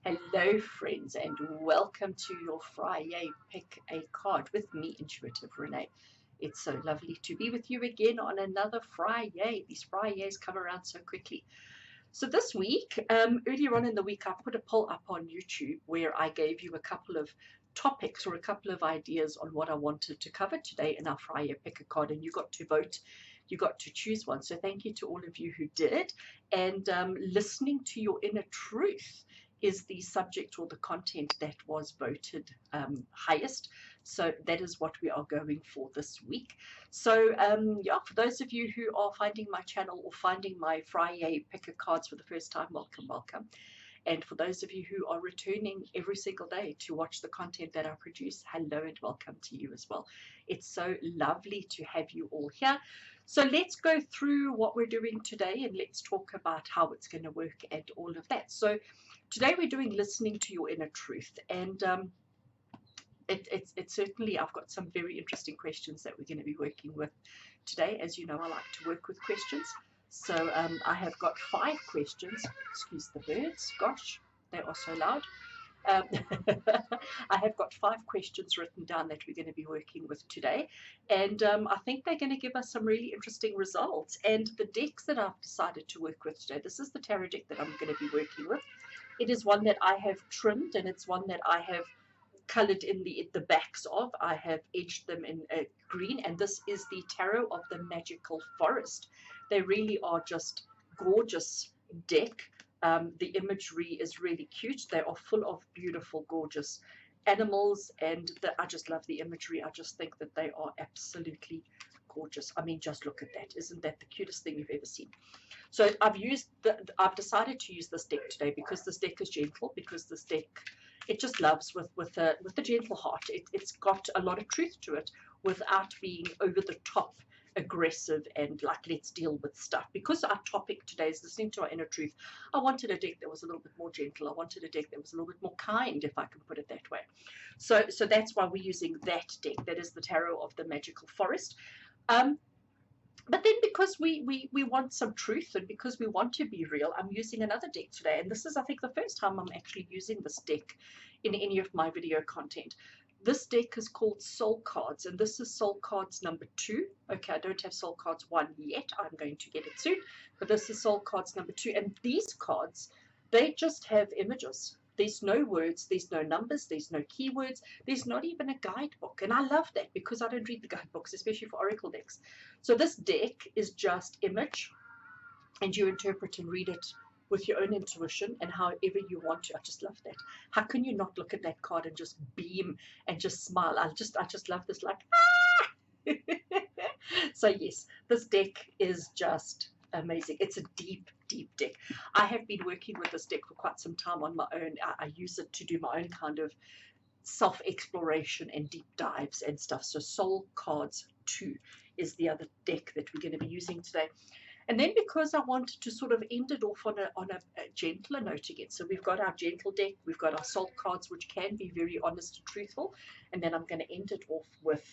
Hello, friends, and welcome to your FriYay Pick a Card with me, Intuitive Rene. It's so lovely to be with you again on another FriYay. These FriYays come around so quickly. So this week, earlier on in the week, I put a poll up on YouTube where I gave you a couple of topics or a couple of ideas on what I wanted to cover today in our FriYay Pick a Card, and you got to vote. You got to choose one. So thank you to all of you who did. And listening to your inner truth is the subject or the content that was voted highest. So that is what we are going for this week. So yeah, for those of you who are finding my channel or finding my FriYay Picker cards for the first time, welcome, welcome. And for those of you who are returning every single day to watch the content that I produce, hello and welcome to you as well. It's so lovely to have you all here. So let's go through what we're doing today and let's talk about how it's going to work and all of that. So today we're doing listening to your inner truth, and it's certainly, I've got some very interesting questions that we're going to be working with today. As you know, I like to work with questions. So I have got 5 questions. Excuse the birds. Gosh, they are so loud. Um, I have got 5 questions written down that we're going to be working with today. And I think they're going to give us some really interesting results. And the decks that I've decided to work with today, this is the tarot deck that I'm going to be working with. It is one that I have trimmed, and it's one that I have colored in the backs of. I have edged them in green, and this is the Tarot of the Magical Forest. They really are just gorgeous deck. The imagery is really cute. They are full of beautiful, gorgeous animals, and I just love the imagery. I just think that they are absolutely gorgeous. I mean, just look at that. Isn't that the cutest thing you've ever seen? So I've decided to use this deck today because this deck is gentle, because this deck, it just loves with a gentle heart. It's got a lot of truth to it without being over the top aggressive and like let's deal with stuff. Because our topic today is listening to our inner truth, I wanted a deck that was a little bit more gentle. I wanted a deck that was a little bit more kind, if I can put it that way. So that's why we're using that deck. That is the Tarot of the Magical Forest. But then because we want some truth and because we want to be real, I'm using another deck today. And this is, I think, the first time I'm actually using this deck in any of my video content. This deck is called Soul Cards, and this is Soul Cards number 2. Okay, I don't have Soul Cards 1 yet. I'm going to get it soon. But this is Soul Cards number 2. And these cards, they just have images. There's no words, there's no numbers, there's no keywords, there's not even a guidebook. And I love that because I don't read the guidebooks, especially for oracle decks. So this deck is just image, and you interpret and read it with your own intuition and however you want to. I just love that. How can you not look at that card and just beam and just smile? I just love this, like, ah! So yes, this deck is just amazing. It's a deep deck. I have been working with this deck for quite some time on my own. I use it to do my own kind of self-exploration and deep dives and stuff. So Soul Cards 2 is the other deck that we're going to be using today. And then because I wanted to sort of end it off on a gentler note again, so we've got our gentle deck, we've got our soul cards, which can be very honest and truthful, and then I'm going to end it off with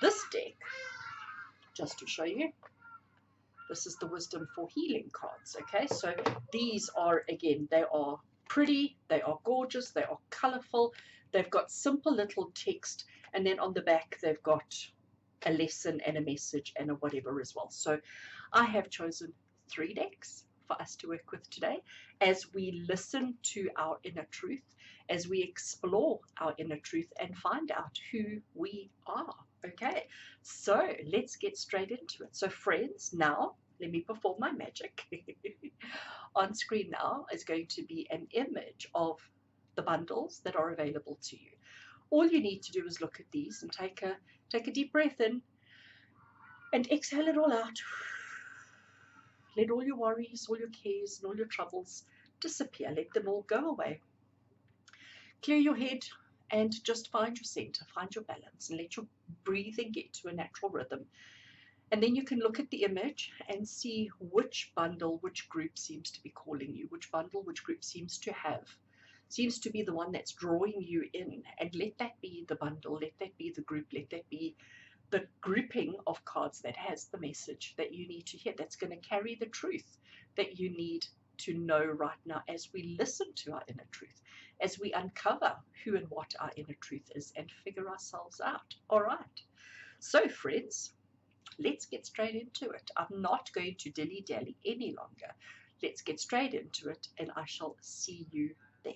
this deck, just to show you. This is the Wisdom for Healing cards, okay? So these are, again, they are pretty, they are gorgeous, they are colorful, they've got simple little text, and then on the back they've got a lesson and a message and a whatever as well. So I have chosen 3 decks for us to work with today as we listen to our inner truth, as we explore our inner truth and find out who we are. Okay, so let's get straight into it. So friends, now let me perform my magic. On screen now is going to be an image of the bundles that are available to you. All you need to do is look at these and take a deep breath in and exhale it all out. Let all your worries, all your cares, and all your troubles disappear. Let them all go away. Clear your head and just find your center, find your balance, and let your breathing get to a natural rhythm. And then you can look at the image and see which bundle, which group seems to be calling you, which bundle, which group seems to be the one that's drawing you in. And let that be the bundle, let that be the group, let that be the grouping of cards that has the message that you need to hear, that's going to carry the truth that you need to know right now as we listen to our inner truth, as we uncover who and what our inner truth is and figure ourselves out. All right. So, friends, let's get straight into it. I'm not going to dilly-dally any longer. Let's get straight into it, and I shall see you there.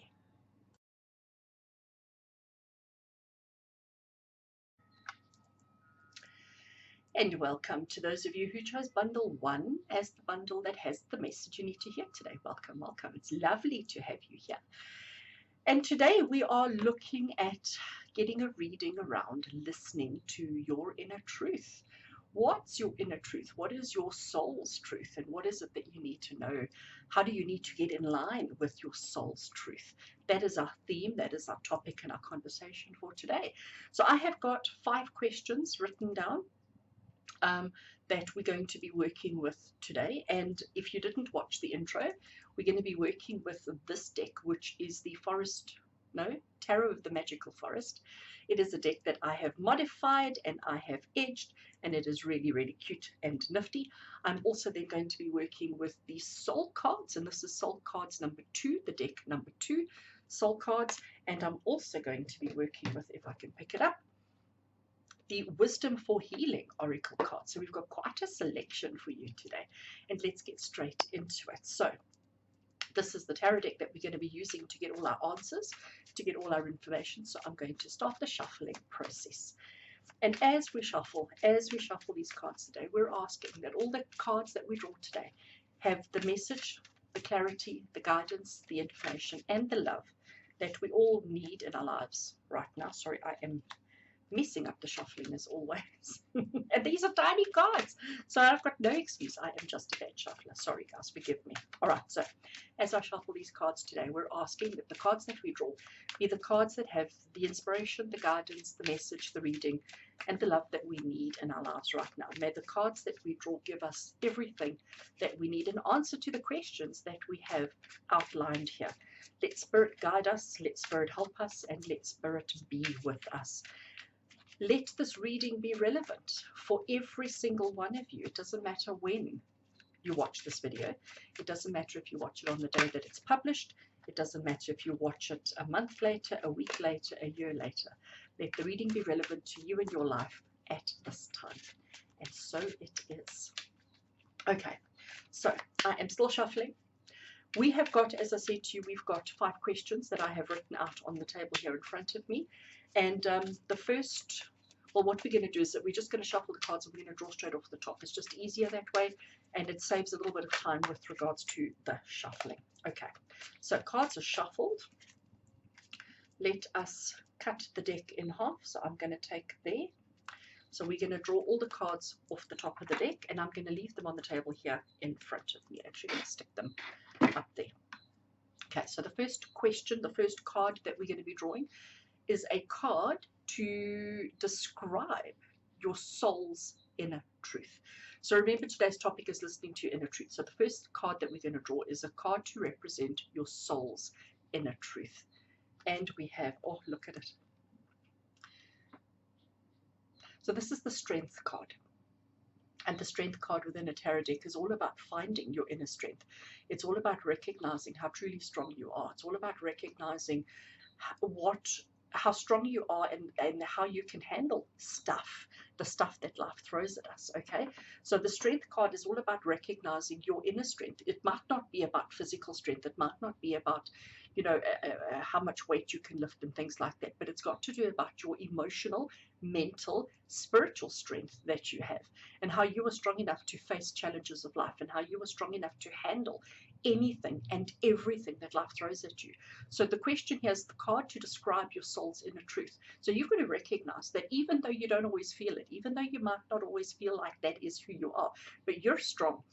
And welcome to those of you who chose bundle 1 as the bundle that has the message you need to hear today. Welcome, welcome. It's lovely to have you here. And today we are looking at getting a reading around listening to your inner truth. What's your inner truth? What is your soul's truth? And what is it that you need to know? How do you need to get in line with your soul's truth? That is our theme. That is our topic and our conversation for today. So I have got 5 questions written down that we're going to be working with today. And if you didn't watch the intro, we're going to be working with this deck, which is the Tarot of the Magical Forest. It is a deck that I have modified and I have edged, and it is really, really cute and nifty. I'm also then going to be working with the soul cards, and this is soul cards number 2, the deck number 2, soul cards. And I'm also going to be working with, if I can pick it up, the Wisdom for Healing Oracle card. So we've got quite a selection for you today, and let's get straight into it. So this is the tarot deck that we're going to be using to get all our answers, to get all our information. So I'm going to start the shuffling process. And as we shuffle these cards today, we're asking that all the cards that we draw today have the message, the clarity, the guidance, the information, and the love that we all need in our lives right now. Sorry, I am messing up the shuffling as always. And these are tiny cards, so I've got no excuse. I am just a bad shuffler. Sorry guys, forgive me. All right, so as I shuffle these cards today, we're asking that the cards that we draw be the cards that have the inspiration, the guidance, the message, the reading, and the love that we need in our lives right now. May the cards that we draw give us everything that we need, an answer to the questions that we have outlined here. Let Spirit guide us, let Spirit help us, and let Spirit be with us. Let this reading be relevant for every single one of you. It doesn't matter when you watch this video. It doesn't matter if you watch it on the day that it's published. It doesn't matter if you watch it a month later, a week later, a year later. Let the reading be relevant to you and your life at this time. And so it is. Okay, so I am still shuffling. We have got, as I said to you, we've got 5 questions that I have written out on the table here in front of me. And the first, well, what we're going to do is that we're just going to shuffle the cards and we're going to draw straight off the top. It's just easier that way, and it saves a little bit of time with regards to the shuffling. Okay, so cards are shuffled. Let us cut the deck in half. So I'm going to take there. So we're going to draw all the cards off the top of the deck, and I'm going to leave them on the table here in front of me. Actually, going to stick them up there. Okay, so the first question, the first card that we're going to be drawing is a card to describe your soul's inner truth. So remember, today's topic is listening to your inner truth. So the first card that we're going to draw is a card to represent your soul's inner truth. And we have, oh, look at it. So this is the Strength card. And the Strength card within a tarot deck is all about finding your inner strength. It's all about recognizing how truly strong you are. It's all about recognizing how strong you are and how you can handle the stuff that life throws at us. Okay, so the Strength card is all about recognizing your inner strength. It might not be about physical strength. It might not be about, you know, how much weight you can lift and things like that, but it's got to do about your emotional, mental, spiritual strength that you have, and how you are strong enough to face challenges of life, and how you are strong enough to handle anything and everything that life throws at you. So the question here is the card to describe your soul's inner truth. So you've got to recognize that even though you don't always feel it, even though you might not always feel like that is who you are, but you're strong.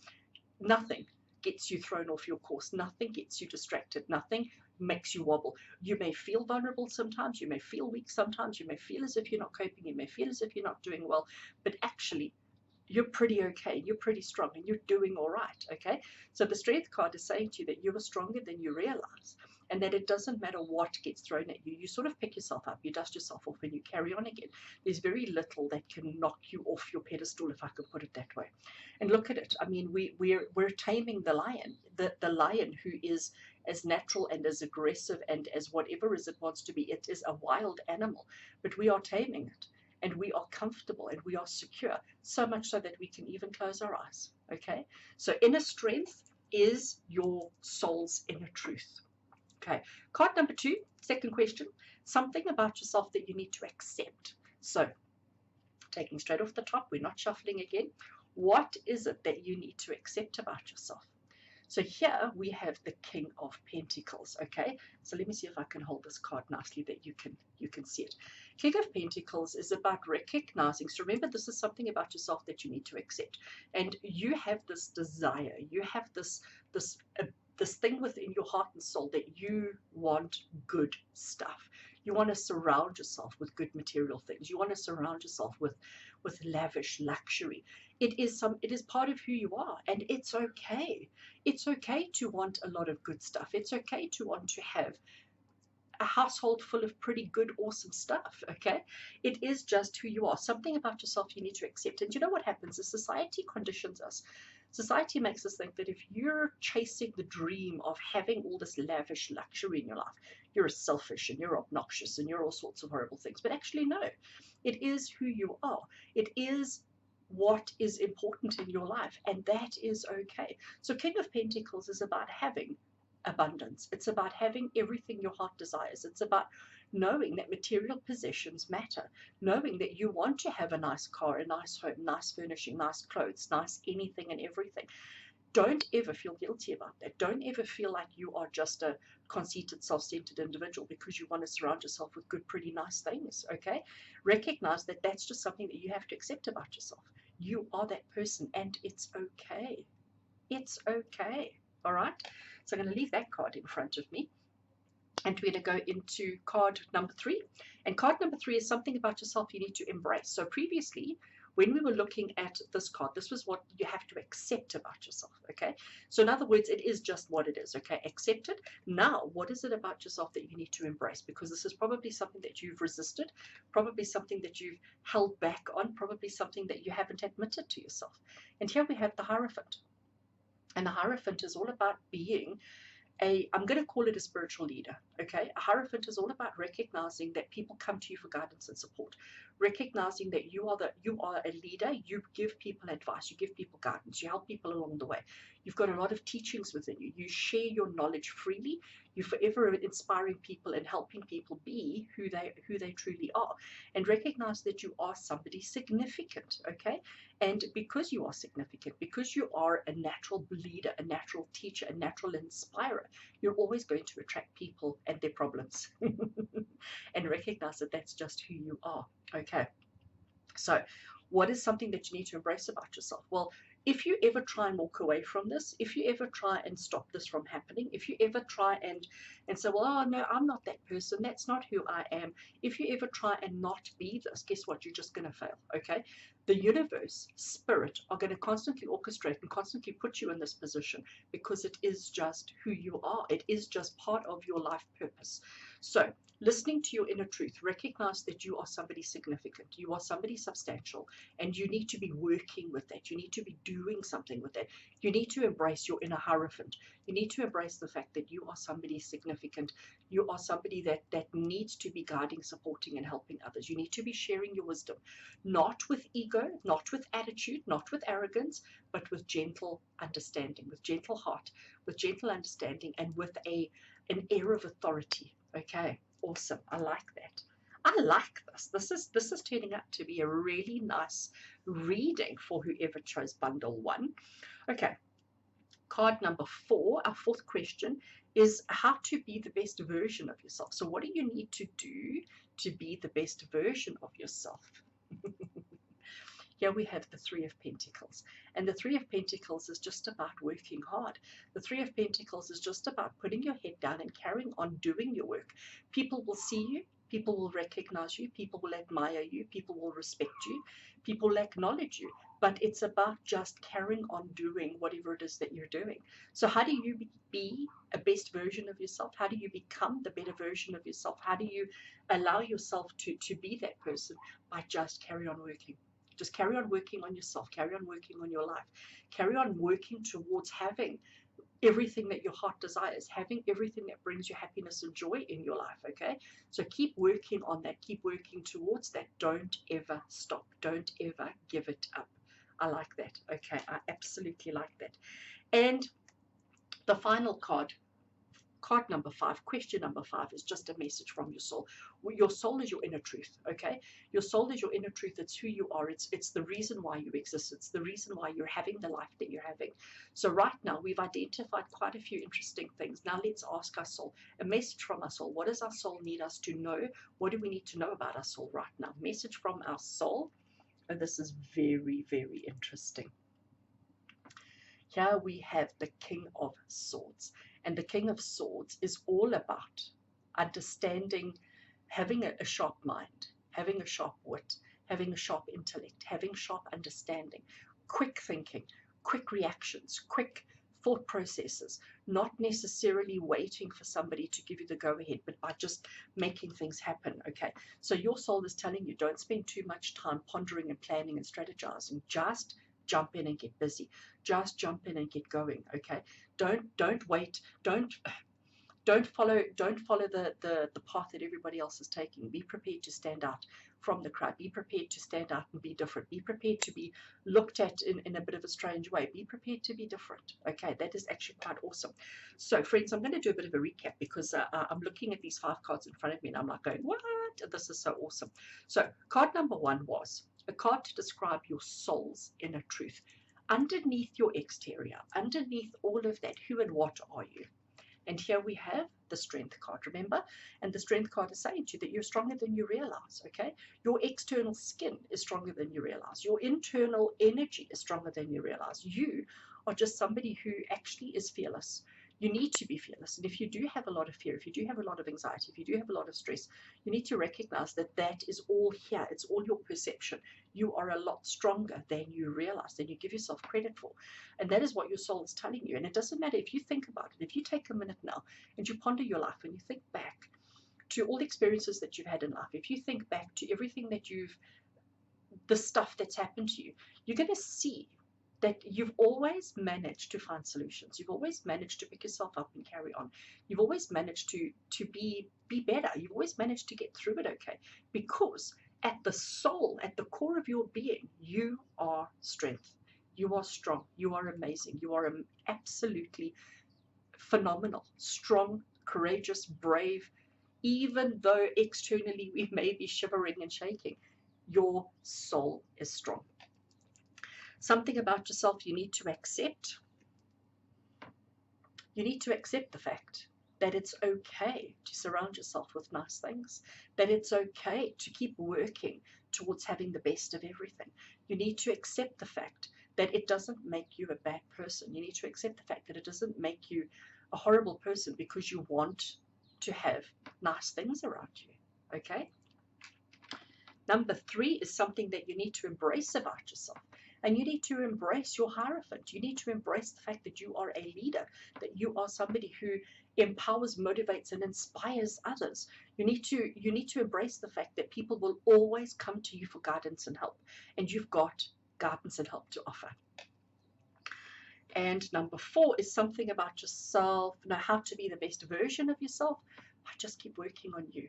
Nothing gets you thrown off your course. Nothing gets you distracted. Nothing makes you wobble. You may feel vulnerable sometimes. You may feel weak sometimes. You may feel as if you're not coping. You may feel as if you're not doing well, but actually you're pretty okay, you're pretty strong, and you're doing all right. Okay, so the Strength card is saying to you that you are stronger than you realize, and that it doesn't matter what gets thrown at you. You sort of pick yourself up, you dust yourself off, and you carry on again. There's very little that can knock you off your pedestal, if I could put it that way. And look at it. I mean, we're taming the lion, the lion who is as natural and as aggressive and as whatever as it wants to be. It is a wild animal, but we are taming it. And we are comfortable and we are secure, so much so that we can even close our eyes. Okay, so inner strength is your soul's inner truth. Okay, card number 2, second question, something about yourself that you need to accept. So taking straight off the top, we're not shuffling again. What is it that you need to accept about yourself? So here we have the King of Pentacles. Okay, so let me see if I can hold this card nicely that you can see it. King of Pentacles is about recognizing. So remember, this is something about yourself that you need to accept, and you have this desire. You have this thing within your heart and soul that you want good stuff. You want to surround yourself with good material things. You want to surround yourself with lavish luxury. It is part of who you are, and it's okay. It's okay to want a lot of good stuff. It's okay to want to have a household full of pretty good, awesome stuff. Okay, it is just who you are. Something about yourself you need to accept. And you know what happens is society conditions us. Society makes us think that if you're chasing the dream of having all this lavish luxury in your life, you're selfish and you're obnoxious and you're all sorts of horrible things. But actually, no, it is who you are. It is what is important in your life, and that is okay. So King of Pentacles is about having abundance. It's about having everything your heart desires. It's about knowing that material possessions matter, knowing that you want to have a nice car, a nice home, nice furnishing, nice clothes, nice anything and everything. Don't ever feel guilty about that. Don't ever feel like you are just a conceited, self-centered individual because you want to surround yourself with good, pretty nice things. Okay, recognize that that's just something that you have to accept about yourself. You are that person, and it's okay. It's okay. All right, so I'm going to leave that card in front of me, and we're going to go into card number 3. And card number 3 is something about yourself you need to embrace. So previously, when we were looking at this card, this was what you have to accept about yourself. Okay, so in other words, it is just what it is. Okay, accept it. Now, what is it about yourself that you need to embrace? Because this is probably something that you've resisted, probably something that you've held back on, probably something that you haven't admitted to yourself. And here we have the Hierophant. And the Hierophant is all about being I'm going to call it a spiritual leader. Okay, a Hierophant is all about recognizing that people come to you for guidance and support, recognizing that you are a leader. You give people advice, you give people guidance, you help people along the way. You've got a lot of teachings within you. You share your knowledge freely. You're forever inspiring people and helping people be who they truly are, and recognize that you are somebody significant. Okay, and because you are significant, because you are a natural leader, a natural teacher, a natural inspirer, you're always going to attract people and their problems and recognize that that's just who you are. Okay, so what is something that you need to embrace about yourself? Well, if you ever try and walk away from this, if you ever try and stop this from happening, if you ever try and say, well, oh no, I'm not that person, that's not who I am, if you ever try and not be this, guess what? You're just going to fail. Okay, the universe, spirit are going to constantly orchestrate and constantly put you in this position because it is just who you are. It is just part of your life purpose. So listening to your inner truth, recognize that you are somebody significant, you are somebody substantial, and you need to be working with that. You need to be doing something with that. You need to embrace your inner Hierophant. You need to embrace the fact that you are somebody significant. You are somebody that needs to be guiding, supporting, and helping others. You need to be sharing your wisdom, not with ego, not with attitude, not with arrogance, but with gentle understanding, with gentle heart, with gentle understanding, and with an air of authority. Okay, awesome. I like that. I like this. This is turning out to be a really nice reading for whoever chose bundle 1. Okay, card number 4, our 4th question, is how to be the best version of yourself. So what do you need to do to be the best version of yourself? Here we have the 3 of Pentacles. And the 3 of Pentacles is just about working hard. The 3 of Pentacles is just about putting your head down and carrying on doing your work. People will see you. People will recognize you. People will admire you. People will respect you. People will acknowledge you. but it's about just carrying on doing whatever it is that you're doing. So how do you be a best version of yourself? How do you become the better version of yourself? How do you allow yourself to be that person? By just carry on working. Just carry on working on yourself, carry on working on your life, carry on working towards having everything that your heart desires, having everything that brings you happiness and joy in your life, okay? So keep working on that, keep working towards that. Don't ever stop, don't ever give it up. I like that, okay? I absolutely like that. And the final card, card number 5, question number 5, is just a message from your soul. Your soul is your inner truth, okay? Your soul is your inner truth. It's who you are. It's the reason why you exist. It's the reason why you're having the life that you're having. So right now, we've identified quite a few interesting things. Now let's ask our soul, a message from our soul. What does our soul need us to know? What do we need to know about our soul right now? Message from our soul. And this is very, very interesting. Here we have the King of Swords. And the King of Swords is all about understanding, having a sharp mind, having a sharp wit, having a sharp intellect, having sharp understanding, quick thinking, quick reactions, quick thought processes, not necessarily waiting for somebody to give you the go-ahead, but by just making things happen, okay? So your soul is telling you, don't spend too much time pondering and planning and strategizing. Just jump in and get busy. Just jump in and get going, okay? Don't wait. Don't follow the path that everybody else is taking. Be prepared to stand out from the crowd. Be prepared to stand out and be different. Be prepared to be looked at in a bit of a strange way. Be prepared to be different. Okay, that is actually quite awesome. So friends, I'm going to do a bit of a recap because I'm looking at these 5 cards in front of me and I'm like going, what? This is so awesome. So card number 1 was a card to describe your soul's inner truth. Underneath your exterior, underneath all of that, who and what are you? And here we have the Strength card, remember? And the Strength card is saying to you that you're stronger than you realize, okay? Your external skin is stronger than you realize. Your internal energy is stronger than you realize. You are just somebody who actually is fearless. You need to be fearless. And if you do have a lot of fear, if you do have a lot of anxiety, if you do have a lot of stress, you need to recognize that that is all here. It's all your perception. You are a lot stronger than you realize, than you give yourself credit for. And that is what your soul is telling you. And it doesn't matter if you think about it. If you take a minute now and you ponder your life and you think back to all the experiences that you've had in life, if you think back to everything that the stuff that's happened to you, you're going to see that you've always managed to find solutions. You've always managed to pick yourself up and carry on. You've always managed to be better. You've always managed to get through it, okay? Because at the soul, at the core of your being, you are strength. You are strong. You are amazing. You are absolutely phenomenal, strong, courageous, brave. Even though externally we may be shivering and shaking, your soul is strong. Something about yourself you need to accept. You need to accept the fact that it's okay to surround yourself with nice things, that it's okay to keep working towards having the best of everything. You need to accept the fact that it doesn't make you a bad person. You need to accept the fact that it doesn't make you a horrible person because you want to have nice things around you, okay? Number 3 is something that you need to embrace about yourself. And you need to embrace your Hierophant. You need to embrace the fact that you are a leader, that you are somebody who empowers, motivates, and inspires others. You need to embrace the fact that people will always come to you for guidance and help. And you've got guidance and help to offer. And number 4 is something about yourself, know how to be the best version of yourself. Just keep working on you.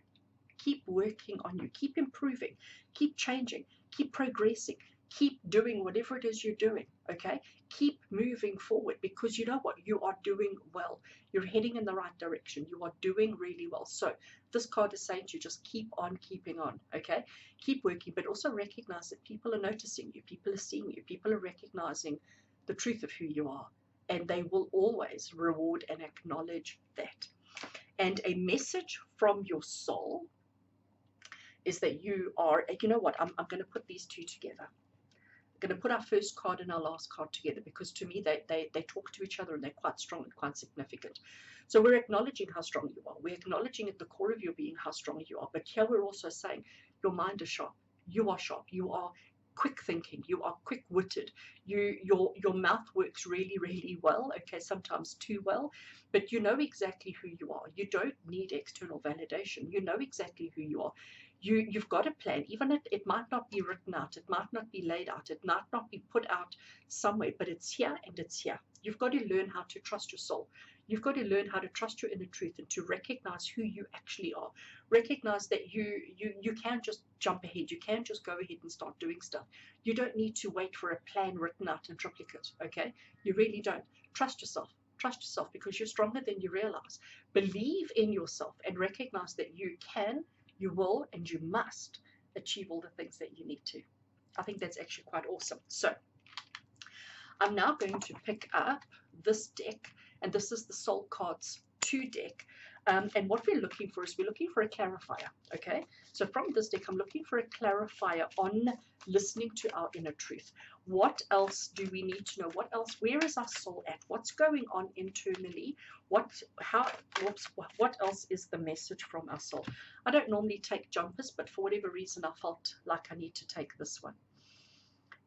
Keep working on you. Keep improving. Keep changing. Keep progressing. Keep doing whatever it is you're doing, okay? Keep moving forward because you know what? You are doing well. You're heading in the right direction. You are doing really well. So this card is saying to you, just keep on keeping on, okay? Keep working, but also recognize that people are noticing you. People are seeing you. People are recognizing the truth of who you are. And they will always reward and acknowledge that. And a message from your soul is that you are, you know what? I'm going to put these two together. Going to put our first card and our last card together because to me they talk to each other and they're quite strong and quite significant. So we're acknowledging how strong you are. We're acknowledging at the core of your being how strong you are. But here we're also saying your mind is sharp. You are sharp. You are quick thinking, you are quick-witted, your mouth works really, really well, okay, sometimes too well, but you know exactly who you are. You don't need external validation. You know exactly who you are. You've got a plan. Even if it might not be written out, it might not be laid out, it might not be put out somewhere, but it's here and it's here. You've got to learn how to trust your soul. You've got to learn how to trust your inner truth and to recognize who you actually are. Recognize that you can't just jump ahead. You can't just go ahead and start doing stuff. You don't need to wait for a plan written out in triplicate, okay? You really don't. Trust yourself. Trust yourself, because you're stronger than you realize. Believe in yourself and recognize that you can, you will, and you must achieve all the things that you need to. I think that's actually quite awesome. So I'm now going to pick up this deck, and this is the Soul Cards 2 deck. And what we're looking for is we're looking for a clarifier, okay? So from this deck, I'm looking for a clarifier on listening to our inner truth. What else do we need to know? What else? Where is our soul at? What's going on internally? What else is the message from our soul? I don't normally take jumpers, but for whatever reason, I felt like I need to take this one.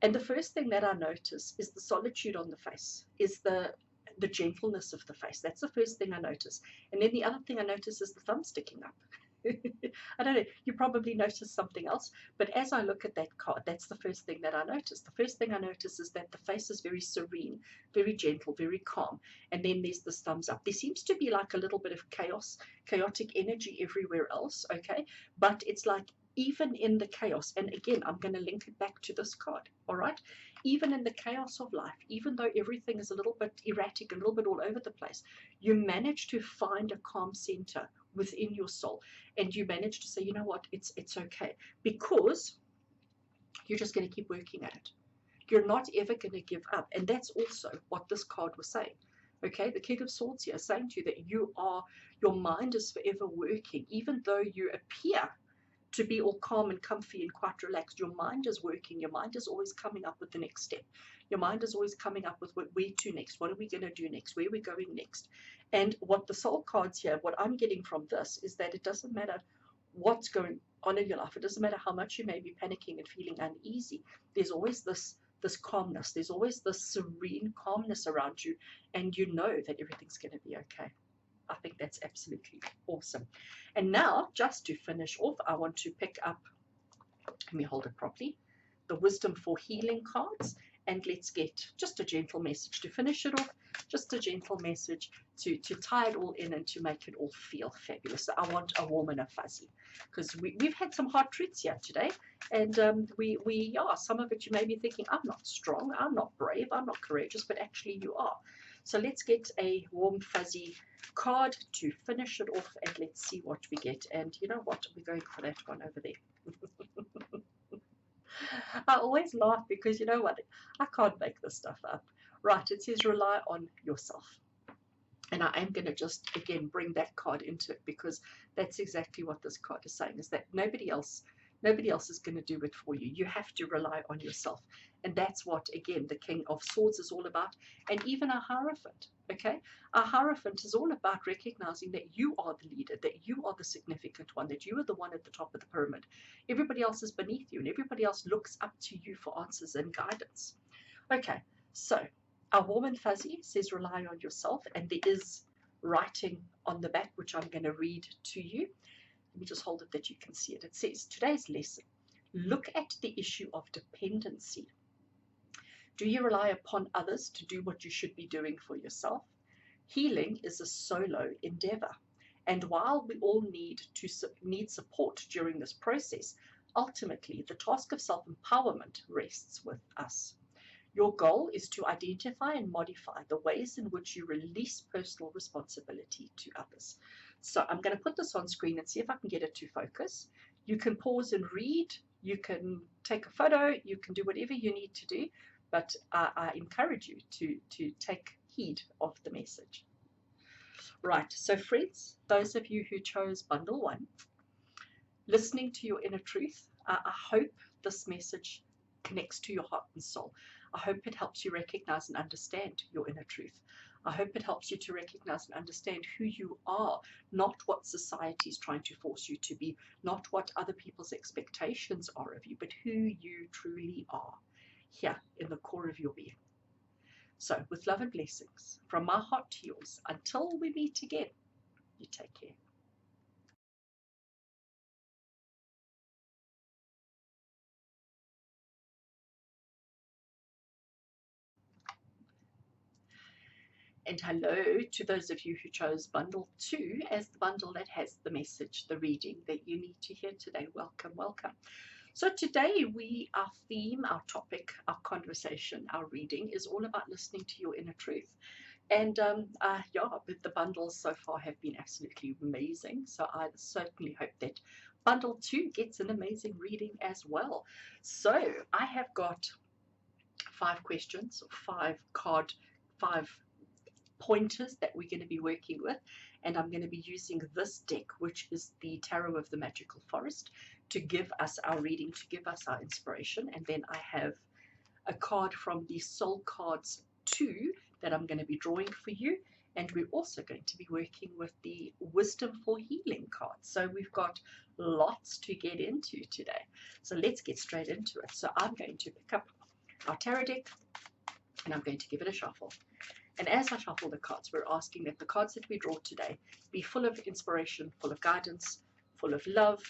And the first thing that I notice is the solitude on the face, is the gentleness of the face. That's the first thing I notice. And then the other thing I notice is the thumb sticking up. I don't know, you probably notice something else, but as I look at that card, that's the first thing that I notice. The first thing I notice is that the face is very serene, very gentle, very calm, and then there's this thumbs up. There seems to be like a little bit of chaotic energy everywhere else, okay, but it's like even in the chaos, and again, I'm going to link it back to this card, all right? Even in the chaos of life, even though everything is a little bit erratic and a little bit all over the place, you manage to find a calm center within your soul, and you manage to say, you know what, it's okay, because you're just going to keep working at it. You're not ever going to give up. And that's also what this card was saying. Okay, the King of Swords here is saying to you that your mind is forever working, even though you appear to be all calm and comfy and quite relaxed. Your mind is working. Your mind is always coming up with the next step. Your mind is always coming up with where to next. What are we going to do next? Where are we going next? And what the soul cards here, what I'm getting from this is that it doesn't matter what's going on in your life. It doesn't matter how much you may be panicking and feeling uneasy. There's always this calmness. There's always this serene calmness around you, and you know that everything's going to be okay. I think that's absolutely awesome. And now, just to finish off, I want to pick up, let me hold it properly, the Wisdom for Healing cards, and let's get just a gentle message to finish it off, just a gentle message to tie it all in and to make it all feel fabulous. So I want a warm and a fuzzy, because we've had some hard truths here today, and some of it you may be thinking, I'm not strong, I'm not brave, I'm not courageous, but actually you are. So let's get a warm fuzzy card to finish it off, and let's see what we get. And you know what, we're going for that one over there. I always laugh because you know what, I can't make this stuff up. Right, it says rely on yourself. And I am going to just again bring that card into it, because that's exactly what this card is saying, is that nobody else is going to do it for you. You have to rely on yourself. And that's what, again, the King of Swords is all about. And even a Hierophant, okay? A Hierophant is all about recognizing that you are the leader, that you are the significant one, that you are the one at the top of the pyramid. Everybody else is beneath you, and everybody else looks up to you for answers and guidance. Okay, so our warm and fuzzy says rely on yourself, and there is writing on the back, which I'm going to read to you. Let me just hold it that you can see it. It says, today's lesson, look at the issue of dependency. Do you rely upon others to do what you should be doing for yourself? Healing is a solo endeavor. And while we all need support during this process, ultimately the task of self-empowerment rests with us. Your goal is to identify and modify the ways in which you release personal responsibility to others. So I'm going to put this on screen and see if I can get it to focus. You can pause and read. You can take a photo. You can do whatever you need to do. But I encourage you to take heed of the message. Right. So friends, those of you who chose bundle 1, listening to your inner truth, I hope this message connects to your heart and soul. I hope it helps you recognize and understand your inner truth. I hope it helps you to recognize and understand who you are, not what society is trying to force you to be, not what other people's expectations are of you, but who you truly are here in the core of your being. So, with love and blessings from my heart to yours, until we meet again, you take care. And hello to those of you who chose bundle 2 as the bundle that has the message, the reading that you need to hear today. Welcome, welcome. So today our theme, our topic, our conversation, our reading is all about listening to your inner truth. And but the bundles so far have been absolutely amazing. So I certainly hope that bundle 2 gets an amazing reading as well. So I have got 5 questions, 5 pointers that we're going to be working with, and I'm going to be using this deck, which is the Tarot of the Magical Forest, to give us our reading, to give us our inspiration. And then I have a card from the Soul Cards 2 that I'm going to be drawing for you, and we're also going to be working with the Wisdom for Healing card. So we've got lots to get into today, so let's get straight into it. So I'm going to pick up our tarot deck and I'm going to give it a shuffle. And as I shuffle the cards, we're asking that the cards that we draw today be full of inspiration, full of guidance, full of love,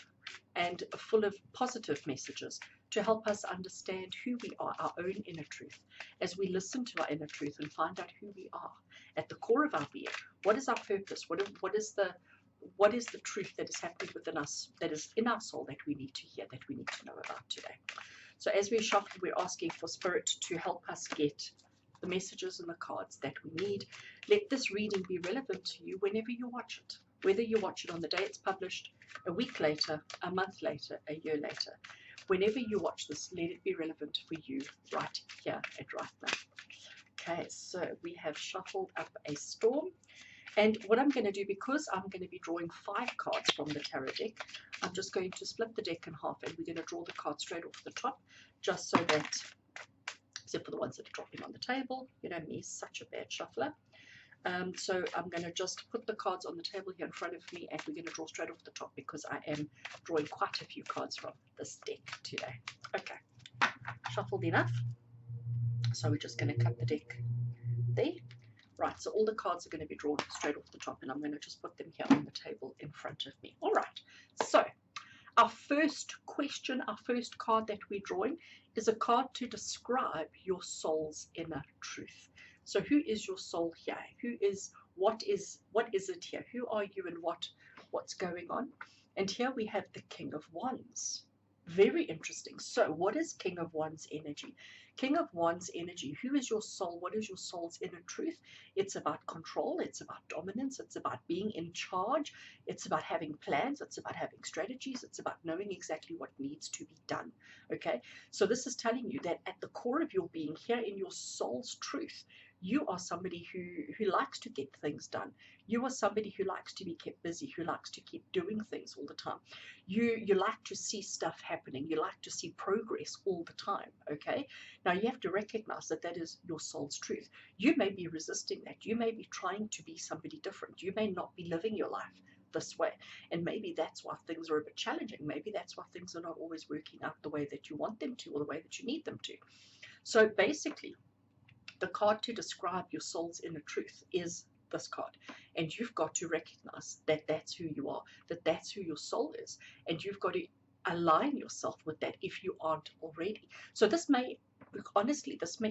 and full of positive messages to help us understand who we are, our own inner truth, as we listen to our inner truth and find out who we are at the core of our being. What is our purpose? What is the truth that is happening within us, that is in our soul, that we need to hear, that we need to know about today? So as we shuffle, we're asking for Spirit to help us get the messages and the cards that we need. Let this reading be relevant to you whenever you watch it, whether you watch it on the day it's published, a week later, a month later, a year later. Whenever you watch this, let it be relevant for you right here and right now. Okay, so we have shuffled up a storm. And what I'm going to do, because I'm going to be drawing 5 cards from the tarot deck, I'm just going to split the deck in half, and we're going to draw the cards straight off the top, just so that, except for the ones that are dropping on the table, you know me, such a bad shuffler. So I'm going to just put the cards on the table here in front of me, and we're going to draw straight off the top because I am drawing quite a few cards from this deck today. Okay, shuffled enough. So we're just going to cut the deck there. Right, so all the cards are going to be drawn straight off the top, and I'm going to just put them here on the table in front of me. All right, so our first question, our first card that we're drawing is a card to describe your soul's inner truth. So who is your soul here? What is it here? Who are you, and what's going on? And here we have the King of Wands. Very interesting. So what is King of Wands energy? King of Wands energy, who is your soul? What is your soul's inner truth? It's about control. It's about dominance. It's about being in charge. It's about having plans. It's about having strategies. It's about knowing exactly what needs to be done. Okay, so this is telling you that at the core of your being, here in your soul's truth, you are somebody who likes to get things done. You are somebody who likes to be kept busy, who likes to keep doing things all the time. You like to see stuff happening. You like to see progress all the time. Okay, now you have to recognize that that is your soul's truth. You may be resisting that. You may be trying to be somebody different. You may not be living your life this way, and maybe that's why things are a bit challenging. Maybe that's why things are not always working out the way that you want them to, or the way that you need them to. So basically, the card to describe your soul's inner truth is this card, and you've got to recognize that that's who you are, that that's who your soul is, and you've got to align yourself with that if you aren't already. So this may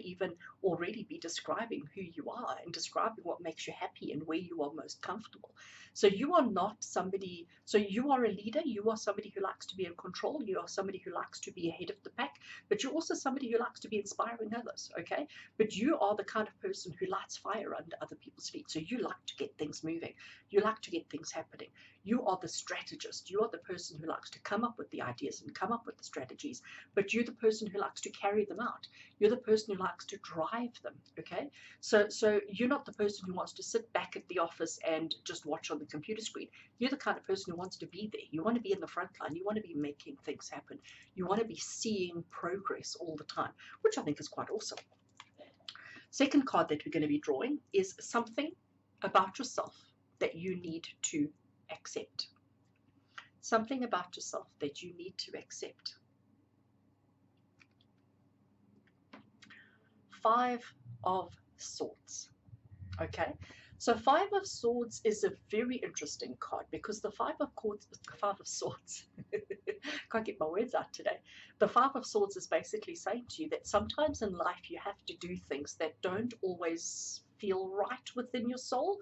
even already be describing who you are and describing what makes you happy and where you are most comfortable. So you are not somebody, so you are a leader, you are somebody who likes to be in control, you are somebody who likes to be ahead of the pack, but you're also somebody who likes to be inspiring others, okay? But you are the kind of person who lights fire under other people's feet. So you like to get things moving, you like to get things happening. You are the strategist, you are the person who likes to come up with the ideas and come up with the strategies, but you're the person who likes to carry them out. You're the person who likes to drive them, okay? So you're not the person who wants to sit back at the office and just watch on the computer screen. You're the kind of person who wants to be there. You want to be in the front line. You want to be making things happen. You want to be seeing progress all the time, which I think is quite awesome. Second card that we're going to be drawing is something about yourself that you need to accept. Something about yourself that you need to accept. Five of Swords. Okay, so Five of Swords is a very interesting card because the Five of Swords, can't get my words out today. The Five of Swords is basically saying to you that sometimes in life you have to do things that don't always feel right within your soul.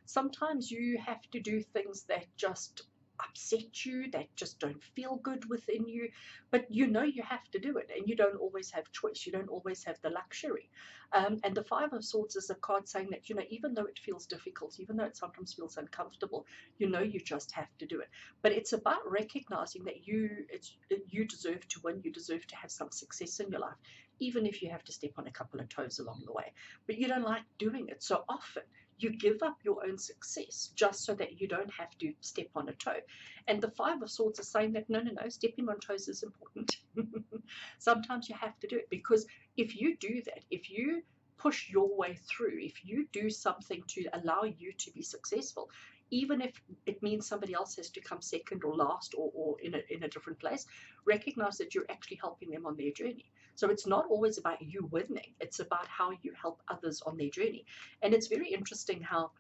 Sometimes you have to do things that just upset you, that just don't feel good within you, but you know you have to do it, and you don't always have choice, you don't always have the luxury. And the Five of Swords is a card saying that, you know, even though it feels difficult, even though it sometimes feels uncomfortable, you know you just have to do it. But it's about recognizing that you deserve to win, you deserve to have some success in your life, even if you have to step on a couple of toes along the way. But you don't like doing it, so often you give up your own success just so that you don't have to step on a toe. And the Five of Swords is saying that no, stepping on toes is important. Sometimes you have to do it, because if you do that, if you push your way through, if you do something to allow you to be successful, even if it means somebody else has to come second or last or in a different place, recognize that you're actually helping them on their journey. So it's not always about you winning, it's about how you help others on their journey. And it's very interesting how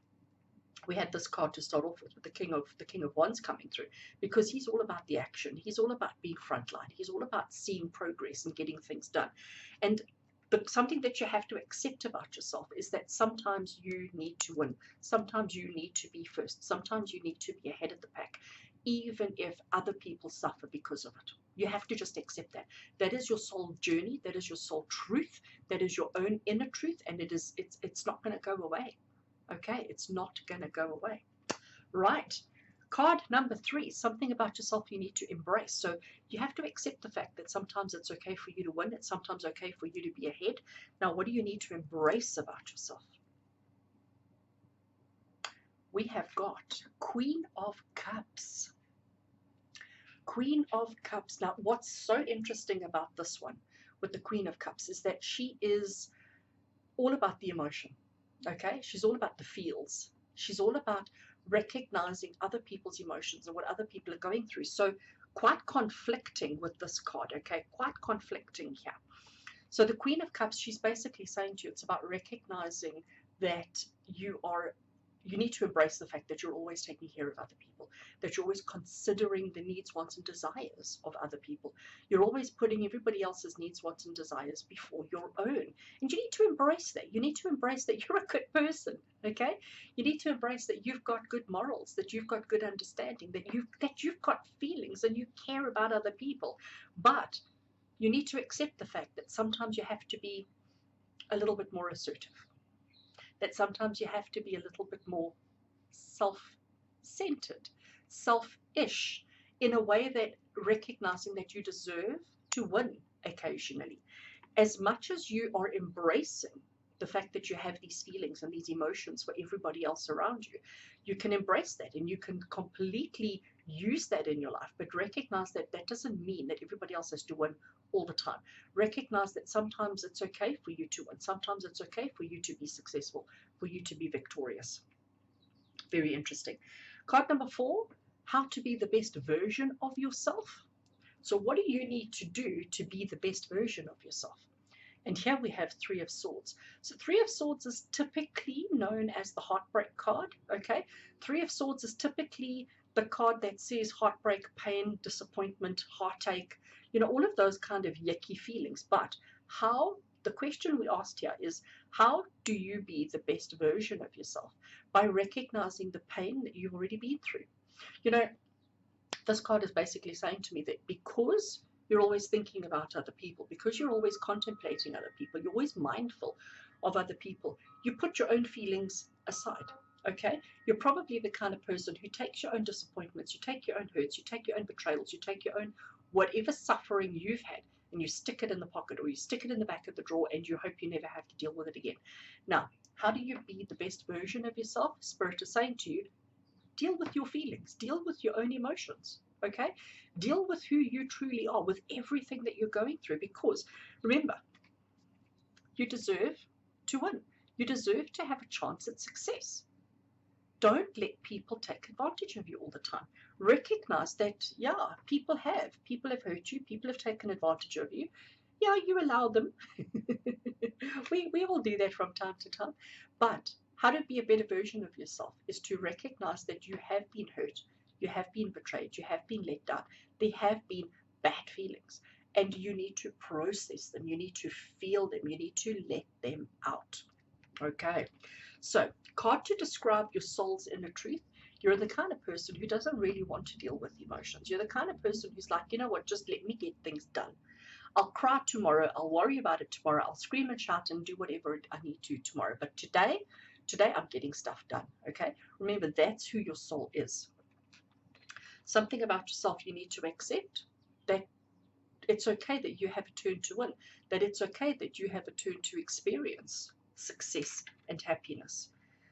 we had this card to start off with the King of Wands coming through, because he's all about the action, he's all about being frontline, he's all about seeing progress and getting things done. And something that you have to accept about yourself is that sometimes you need to win, sometimes you need to be first, sometimes you need to be ahead of the pack, even if other people suffer because of it. You have to just accept that. That is your soul journey, that is your soul truth, that is your own inner truth, and it's not going to go away. Okay, it's not going to go away. Right. Card number 3, something about yourself you need to embrace. So you have to accept the fact that sometimes it's okay for you to win, it's sometimes okay for you to be ahead. Now, what do you need to embrace about yourself? We have got Queen of Cups. Queen of Cups. Now, what's so interesting about this one with the Queen of Cups is that she is all about the emotion. Okay, she's all about the feels. She's all about recognizing other people's emotions and what other people are going through. So quite conflicting with this card, okay, quite conflicting here. So the Queen of Cups, she's basically saying to you, it's about recognizing that you need to embrace the fact that you're always taking care of other people, that you're always considering the needs, wants, and desires of other people. You're always putting everybody else's needs, wants, and desires before your own. And you need to embrace that. You need to embrace that you're a good person, okay? You need to embrace that you've got good morals, that you've got good understanding, that you've got feelings and you care about other people. But you need to accept the fact that sometimes you have to be a little bit more assertive, that sometimes you have to be a little bit more self-centered, selfish, in a way that recognizing that you deserve to win occasionally. As much as you are embracing the fact that you have these feelings and these emotions for everybody else around you, you can embrace that and you can completely use that in your life, but recognize that that doesn't mean that everybody else has to win all the time. Recognize that sometimes it's okay for you to win, sometimes it's okay for you to be successful, for you to be victorious. Very interesting. Card number 4, how to be the best version of yourself. So what do you need to do to be the best version of yourself? And here we have Three of Swords. So Three of Swords is typically known as the heartbreak card, okay? Three of Swords is typically the card that says heartbreak, pain, disappointment, heartache, you know, all of those kind of yucky feelings. But the question we asked here is, how do you be the best version of yourself? By recognizing the pain that you've already been through. You know, this card is basically saying to me that because you're always thinking about other people, because you're always contemplating other people, you're always mindful of other people, you put your own feelings aside, okay? You're probably the kind of person who takes your own disappointments, you take your own hurts, you take your own betrayals, you take your own whatever suffering you've had, and you stick it in the pocket or you stick it in the back of the drawer and you hope you never have to deal with it again. Now, how do you be the best version of yourself? Spirit is saying to you, deal with your feelings, deal with your own emotions, okay? Deal with who you truly are, with everything that you're going through, because remember, you deserve to win. You deserve to have a chance at success. Don't let people take advantage of you all the time. Recognize that, yeah, people have hurt you, people have taken advantage of you. Yeah, you allow them. we all do that from time to time. But how to be a better version of yourself is to recognize that you have been hurt, you have been betrayed, you have been let down. There have been bad feelings, and you need to process them, you need to feel them, you need to let them out. Okay, so card to describe your soul's inner truth. You're the kind of person who doesn't really want to deal with emotions. You're the kind of person who's like, you know what, just let me get things done. I'll cry tomorrow, I'll worry about it tomorrow, I'll scream and shout and do whatever I need to tomorrow. But today I'm getting stuff done, okay? Remember, that's who your soul is. Something about yourself you need to accept, that it's okay that you have a turn to win, that it's okay that you have a turn to experience success and happiness.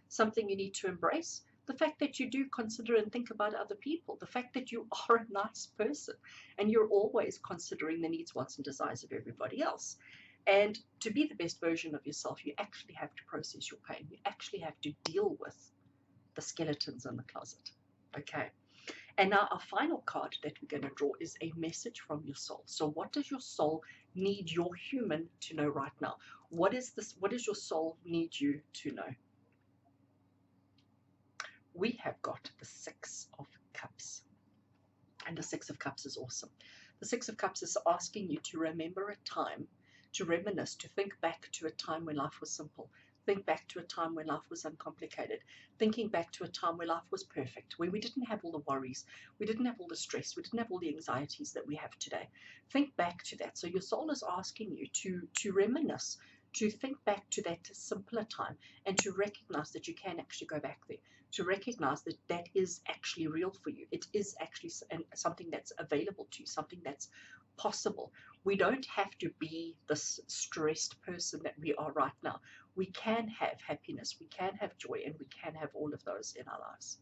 Something you need to embrace, the fact that you do consider and think about other people, the fact that you are a nice person and you're always considering the needs, wants, and desires of everybody else. And to be the best version of yourself, you actually have to process your pain. You actually have to deal with the skeletons in the closet. Okay. And now our final card that we're going to draw is a message from your soul. So what does your soul need your human to know right now? What is this? What does your soul need you to know? We have got the Six of Cups. And the Six of Cups is awesome. The Six of Cups is asking you to remember a time, to reminisce, to think back to a time when life was simple. Think back to a time when life was uncomplicated. Thinking back to a time where life was perfect, where we didn't have all the worries, we didn't have all the stress, we didn't have all the anxieties that we have today. Think back to that. So your soul is asking you to reminisce, to think back to that simpler time, and to recognize that you can actually go back there, to recognize that that is actually real for you. It is actually something that's available to you, something that's possible. We don't have to be this stressed person that we are right now. We can have happiness, we can have joy, and we can have all of those in our lives.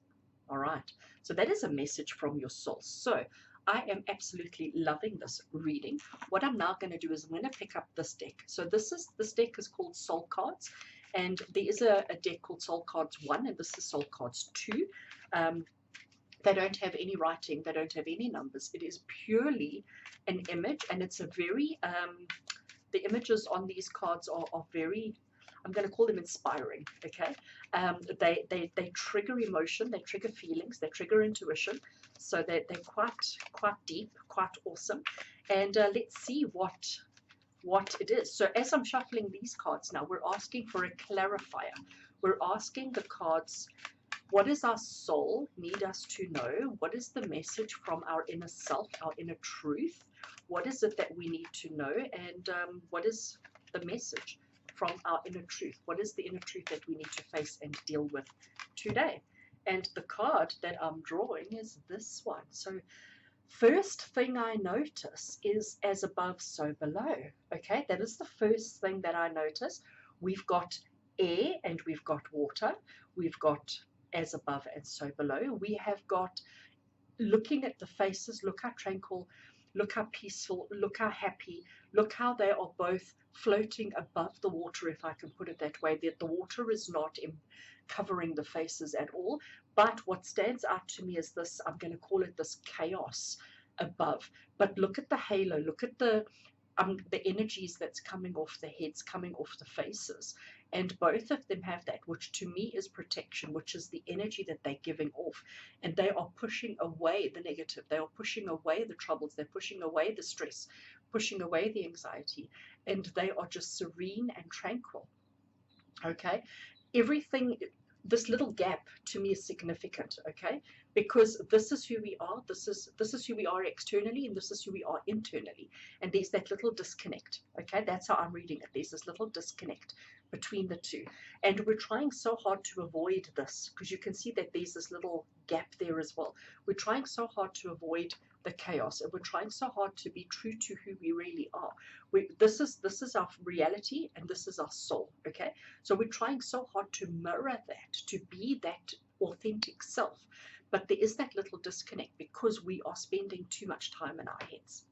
All right. So that is a message from your soul. So I am absolutely loving this reading. What I'm now going to do is I'm going to pick up this deck. So this deck is called Soul Cards, and there is a deck called Soul Cards 1, and this is Soul Cards 2. They don't have any writing, they don't have any numbers. It is purely an image, and it's a very, the images on these cards are very, I'm going to call them inspiring, okay? They trigger emotion, they trigger feelings, they trigger intuition, so they're quite deep, quite awesome. And let's see what it is. So as I'm shuffling these cards now, we're asking for a clarifier. We're asking the cards, what does our soul need us to know? What is the message from our inner self, our inner truth? What is it that we need to know? And what is the message from our inner truth? What is the inner truth that we need to face and deal with today? And the card that I'm drawing is this one. So first thing I notice is as above, so below. Okay, that is the first thing that I notice. We've got air and we've got water. We've got as above and so below. We have got looking at the faces, look how tranquil, look how peaceful, look how happy, look how they are both floating above the water, if I can put it that way. The water is not covering the faces at all, but what stands out to me is this, I'm going to call it this chaos above. But look at the halo, look at the energies that's coming off the heads, coming off the faces. And both of them have that, which to me is protection, which is the energy that they're giving off. And they are pushing away the negative. They are pushing away the troubles. They're pushing away the stress, pushing away the anxiety. And they are just serene and tranquil. Okay? Everything, this little gap to me is significant, okay? Because this is who we are, this is who we are externally, and this is who we are internally. And there's that little disconnect, okay? That's how I'm reading it. There's this little disconnect between the two. And we're trying so hard to avoid this, because you can see that there's this little gap there as well. We're trying so hard to avoid the chaos, and we're trying so hard to be true to who we really are. This is our reality, and this is our soul, okay? So we're trying so hard to mirror that, to be that authentic self. But there is that little disconnect because we are spending too much time in our heads.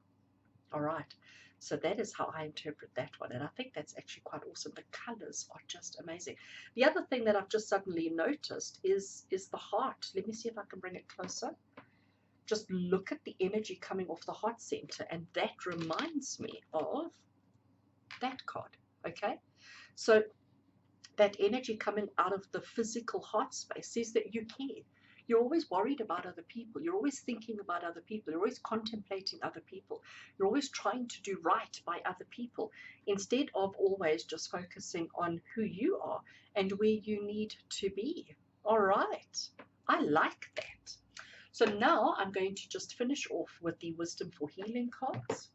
All right. So that is how I interpret that one, and I think that's actually quite awesome. The colors are just amazing. The other thing that I've just suddenly noticed is the heart. Let me see if I can bring it closer. Just look at the energy coming off the heart center, and that reminds me of that card. Okay, so that energy coming out of the physical heart space says that you care. You're always worried about other people. You're always thinking about other people. You're always contemplating other people. You're always trying to do right by other people instead of always just focusing on who you are and where you need to be. All right. I like that. So now I'm going to just finish off with the Wisdom for Healing cards.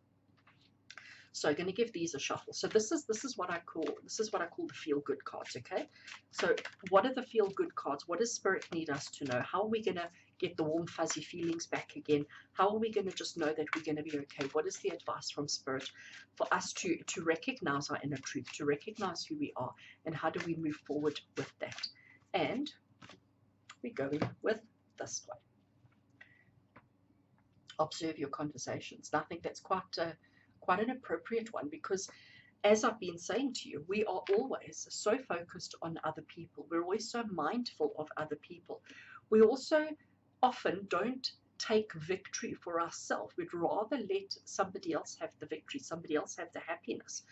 So I'm going to give these a shuffle. So this is what I call the feel good cards. Okay, so what are the feel good cards? What does Spirit need us to know? How are we going to get the warm fuzzy feelings back again? How are we going to just know that we're going to be okay? What is the advice from Spirit for us to recognize our inner truth, to recognize who we are, and how do we move forward with that? And we're going with this one. Observe your conversations. And I think that's quite an appropriate one, because as I've been saying to you, we are always so focused on other people. We're always so mindful of other people. We also often don't take victory for ourselves. We'd rather let somebody else have the victory, somebody else have the happiness.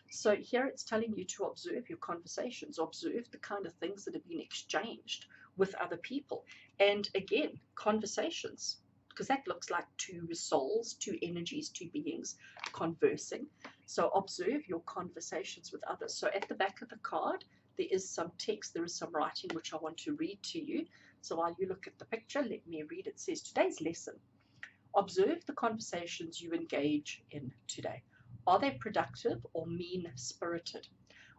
So here it's telling you to observe your conversations, observe the kind of things that have been exchanged with other people. And again, conversations, because that looks like two souls, two energies, two beings conversing. So observe your conversations with others. So at the back of the card, there is some text, there is some writing which I want to read to you. So while you look at the picture, let me read. It says, today's lesson. Observe the conversations you engage in today. Are they productive or mean-spirited?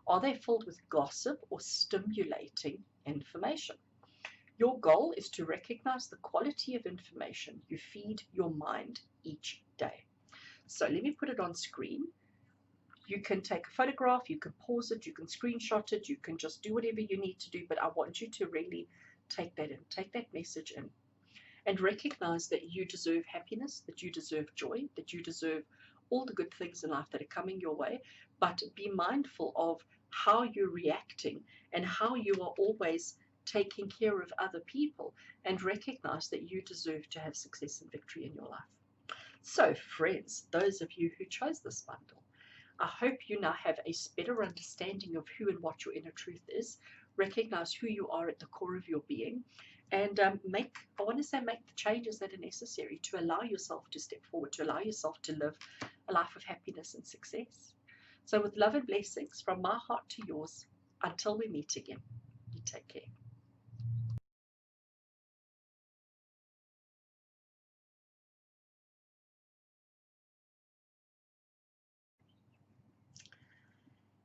Are they filled with gossip or stimulating information? Your goal is to recognize the quality of information you feed your mind each day. So let me put it on screen. You can take a photograph, you can pause it, you can screenshot it, you can just do whatever you need to do, but I want you to really take that in, take that message in, and recognize that you deserve happiness, that you deserve joy, that you deserve all the good things in life that are coming your way, but be mindful of how you're reacting and how you are always taking care of other people, and recognize that you deserve to have success and victory in your life. So friends, those of you who chose this bundle, I hope you now have a better understanding of who and what your inner truth is, recognize who you are at the core of your being, and make the changes that are necessary to allow yourself to step forward, to allow yourself to live a life of happiness and success. So with love and blessings from my heart to yours, until we meet again, you take care.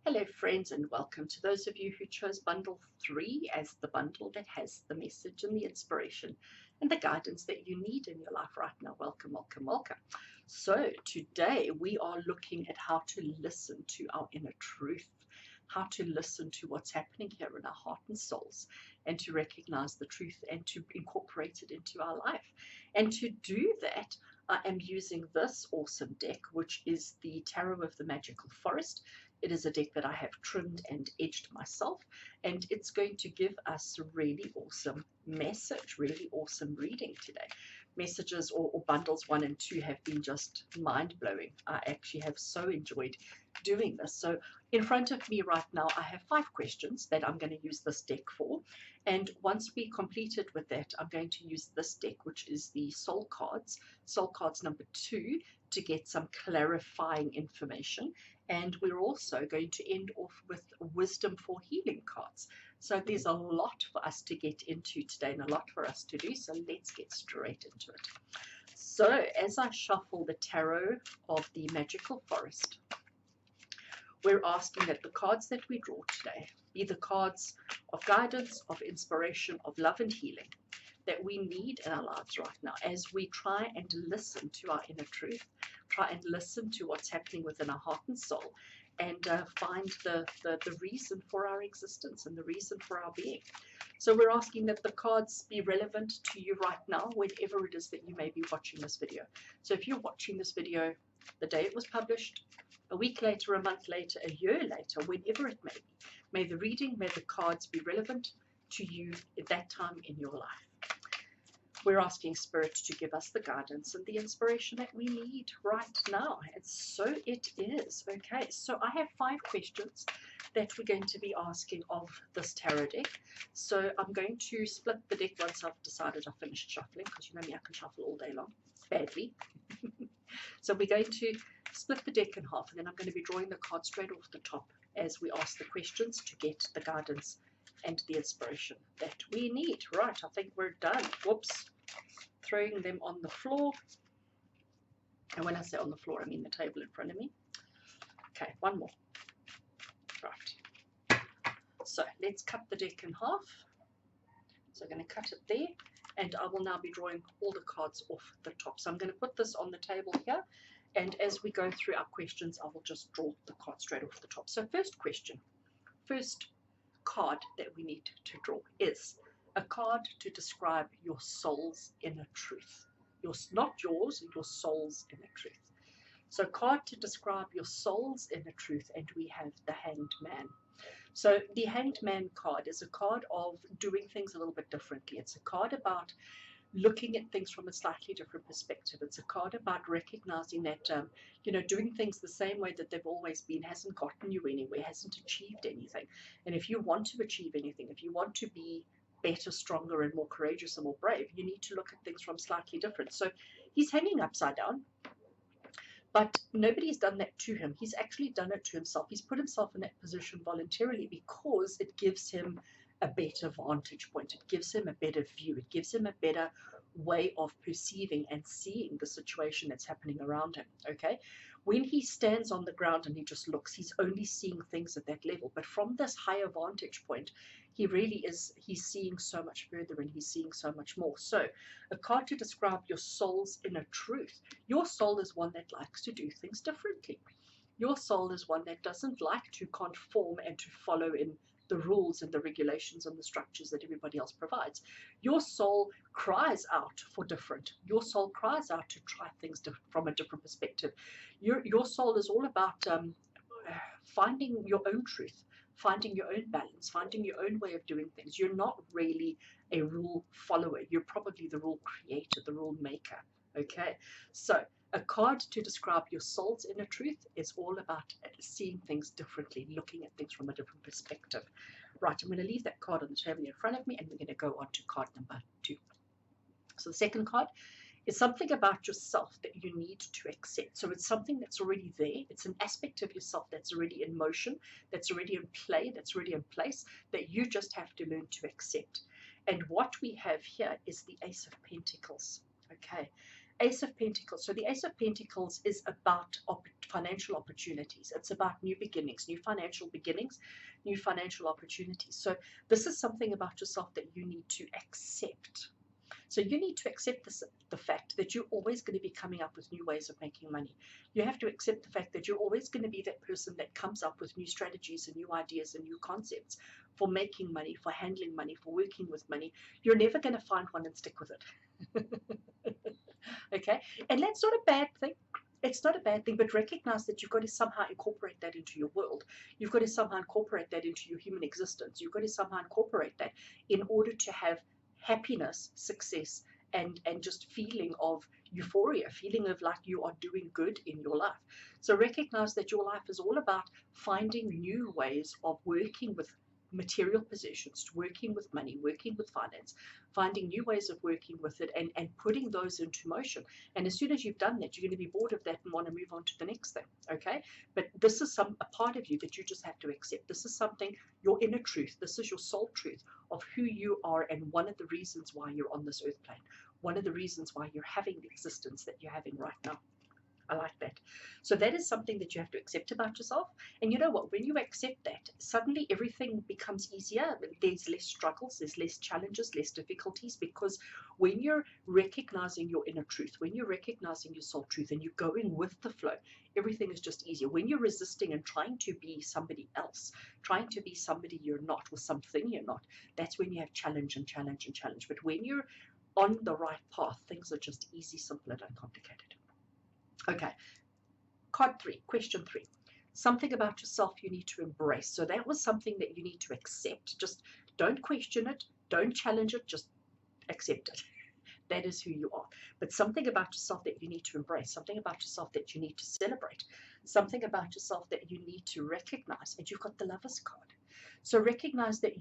Hello friends, and welcome to those of you who chose bundle 3 as the bundle that has the message and the inspiration and the guidance that you need in your life right now. Welcome, welcome, welcome. So today we are looking at how to listen to our inner truth, how to listen to what's happening here in our heart and souls, and to recognize the truth and to incorporate it into our life. And to do that, I am using this awesome deck, which is the Tarot of the Magical Forest. It is a deck that I have trimmed and edged myself, and it's going to give us a really awesome message, really awesome reading today. Messages or bundles 1 and 2 have been just mind-blowing. I actually have so enjoyed doing this. So in front of me right now, I have 5 questions that I'm going to use this deck for. And once we completed with that, I'm going to use this deck, which is the Soul Cards number 2, to get some clarifying information. And we're also going to end off with Wisdom for Healing cards. So there's a lot for us to get into today and a lot for us to do. So let's get straight into it. So as I shuffle the Tarot of the Magical Forest, we're asking that the cards that we draw today be the cards of guidance, of inspiration, of love and healing that we need in our lives right now as we try and listen to our inner truth, try and listen to what's happening within our heart and soul, and find the reason for our existence and the reason for our being. So we're asking that the cards be relevant to you right now, whenever it is that you may be watching this video. So if you're watching this video the day it was published, a week later, a month later, a year later, whenever it may be, may the reading, may the cards be relevant to you at that time in your life. We're asking Spirit to give us the guidance and the inspiration that we need right now. And so it is. Okay, so I have 5 questions that we're going to be asking of this tarot deck. So I'm going to split the deck once I've decided I've finished shuffling, because you know me, I can shuffle all day long, badly. So we're going to split the deck in half, and then I'm going to be drawing the cards straight off the top as we ask the questions to get the guidance and the inspiration that we need. Right, I think we're done. Whoops. Throwing them on the floor. And when I say on the floor, I mean the table in front of me. Okay, one more. Right. So let's cut the deck in half. So I'm going to cut it there. And I will now be drawing all the cards off the top. So I'm going to put this on the table here. And as we go through our questions, I will just draw the cards straight off the top. So first question. First card that we need to draw is a card to describe your soul's inner truth. Not yours, your soul's inner truth. So card to describe your soul's inner truth, and we have the Hanged Man. So the Hanged Man card is a card of doing things a little bit differently. It's a card about looking at things from a slightly different perspective. It's a card about recognizing that, doing things the same way that they've always been hasn't gotten you anywhere, hasn't achieved anything. And if you want to achieve anything, if you want to be better, stronger, and more courageous and more brave, you need to look at things from slightly different. So he's hanging upside down, but nobody's done that to him. He's actually done it to himself. He's put himself in that position voluntarily because it gives him a better vantage point. It gives him a better view. It gives him a better way of perceiving and seeing the situation that's happening around him. Okay, when he stands on the ground and he just looks, he's only seeing things at that level. But from this higher vantage point, he really is, he's seeing so much further, and he's seeing so much more. So a card to describe your soul's inner truth. Your soul is one that likes to do things differently. Your soul is one that doesn't like to conform and to follow in the rules and the regulations and the structures that everybody else provides. Your soul cries out for different. Your soul cries out to try things from a different perspective. Your soul is all about finding your own truth, finding your own balance, finding your own way of doing things. You're not really a rule follower. You're probably the rule creator, the rule maker. Okay, so a card to describe your soul's inner truth is all about seeing things differently, looking at things from a different perspective. Right, I'm going to leave that card on the table in front of me, and we're going to go on to card number 2. So the second card is something about yourself that you need to accept. So it's something that's already there. It's an aspect of yourself that's already in motion, that's already in play, that's already in place, that you just have to learn to accept. And what we have here is the Ace of Pentacles. Okay. Ace of Pentacles. So the Ace of Pentacles is about financial opportunities. It's about new beginnings, new financial beginnings, new financial opportunities. So this is something about yourself that you need to accept. So you need to accept the fact that you're always going to be coming up with new ways of making money. You have to accept the fact that you're always going to be that person that comes up with new strategies and new ideas and new concepts for making money, for handling money, for working with money. You're never going to find one and stick with it. Okay, and that's not a bad thing. It's not a bad thing, but recognize that you've got to somehow incorporate that into your world. You've got to somehow incorporate that into your human existence. You've got to somehow incorporate that in order to have happiness, success, and just feeling of euphoria, feeling of like you are doing good in your life. So recognize that your life is all about finding new ways of working with material possessions, working with money, working with finance, finding new ways of working with it, and putting those into motion. And as soon as you've done that, you're going to be bored of that and want to move on to the next thing. Okay, but this is a part of you that you just have to accept. This is something, your inner truth. This is your soul truth of who you are, and one of the reasons why you're on this earth plane, one of the reasons why you're having the existence that you're having right now. I like that. So that is something that you have to accept about yourself. And you know what? When you accept that, suddenly everything becomes easier. There's less struggles, there's less challenges, less difficulties, because when you're recognizing your inner truth, when you're recognizing your soul truth and you're going with the flow, everything is just easier. When you're resisting and trying to be somebody else, trying to be somebody you're not or something you're not, that's when you have challenge and challenge and challenge. But when you're on the right path, things are just easy, simple, and uncomplicated. Okay, card 3, question 3. Something about yourself you need to embrace. So that was something that you need to accept. Just don't question it, don't challenge it, just accept it. That is who you are. But something about yourself that you need to embrace, something about yourself that you need to celebrate, something about yourself that you need to recognize. And you've got the Lover's card. So recognize that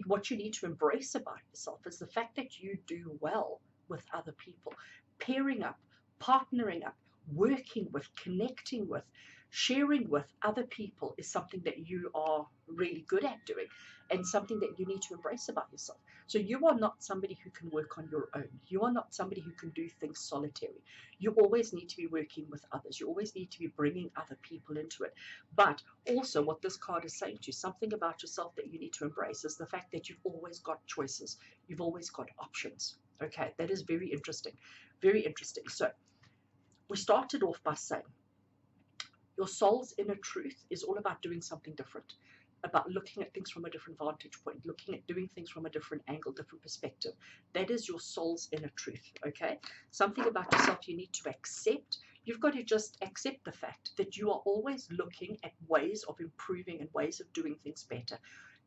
what you need to embrace about yourself is the fact that you do well with other people, pairing up, partnering up, working with, connecting with, sharing with other people is something that you are really good at doing and something that you need to embrace about yourself. So you are not somebody who can work on your own. You are not somebody who can do things solitary. You always need to be working with others. You always need to be bringing other people into it. But also what this card is saying to you, something about yourself that you need to embrace is the fact that you've always got choices. You've always got options. Okay, that is very interesting. Very interesting. So we started off by saying your soul's inner truth is all about doing something different, about looking at things from a different vantage point, looking at doing things from a different angle, different perspective. That is your soul's inner truth, okay? Something about yourself you need to accept. You've got to just accept the fact that you are always looking at ways of improving and ways of doing things better,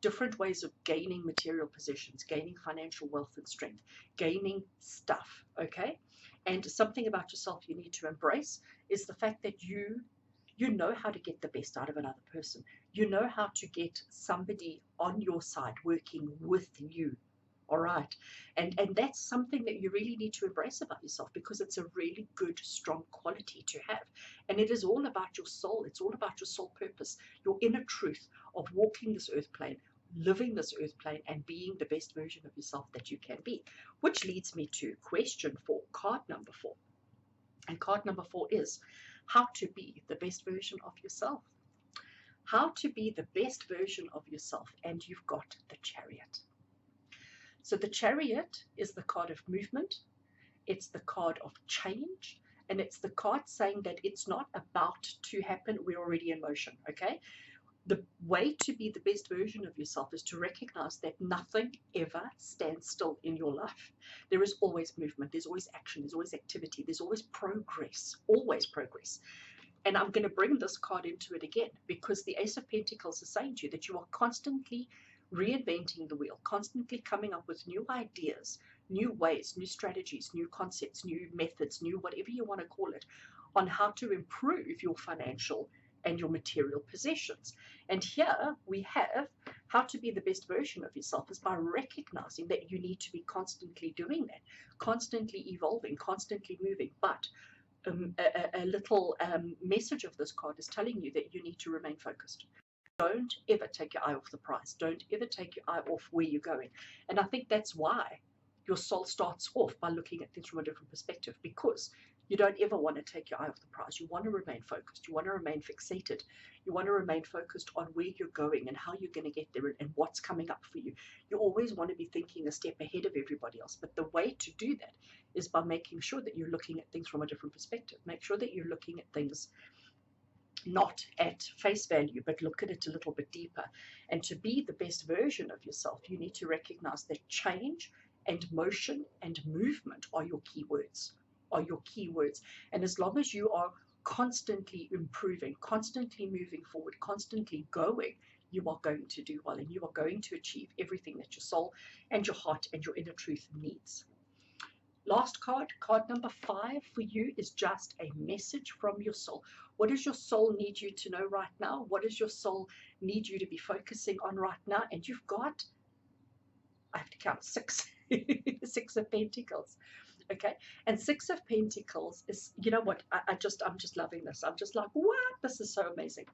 different ways of gaining material possessions, gaining financial wealth and strength, gaining stuff, okay? And something about yourself you need to embrace is the fact that you know how to get the best out of another person. You know how to get somebody on your side working with you. All right. And that's something that you really need to embrace about yourself, because it's a really good, strong quality to have. And it is all about your soul. It's all about your soul purpose, your inner truth of walking this earth plane, living this earth plane, and being the best version of yourself that you can be. Which leads me to question 4, card number 4. And card number 4 is how to be the best version of yourself. How to be the best version of yourself. And you've got the Chariot. So the Chariot is the card of movement. It's the card of change. And it's the card saying that it's not about to happen. We're already in motion, okay? The way to be the best version of yourself is to recognize that nothing ever stands still in your life. There is always movement. There's always action. There's always activity. There's always progress. Always progress. And I'm going to bring this card into it again, because the Ace of Pentacles is saying to you that you are constantly reinventing the wheel, constantly coming up with new ideas, new ways, new strategies, new concepts, new methods, new whatever you want to call it, on how to improve your financial and your material possessions. And here we have how to be the best version of yourself is by recognizing that you need to be constantly doing that, constantly evolving, constantly moving. But a little message of this card is telling you that you need to remain focused. Don't ever take your eye off the prize. Don't ever take your eye off where you're going. And I think that's why your soul starts off by looking at things from a different perspective, because you don't ever want to take your eye off the prize. You want to remain focused. You want to remain fixated. You want to remain focused on where you're going and how you're going to get there and what's coming up for you. You always want to be thinking a step ahead of everybody else. But the way to do that is by making sure that you're looking at things from a different perspective. Make sure that you're looking at things not at face value, but look at it a little bit deeper. And to be the best version of yourself, you need to recognize that change and motion and movement are your key words. And as long as you are constantly improving, constantly moving forward, constantly going, you are going to do well, and you are going to achieve everything that your soul and your heart and your inner truth needs. Last card, card number 5 for you, is just a message from your soul. What does your soul need you to know right now? What does your soul need you to be focusing on right now? And you've got, I have to count 6, 6 of Pentacles. Okay, and 6 of Pentacles is, you know what, I'm just loving this. I'm just like, what? This is so amazing.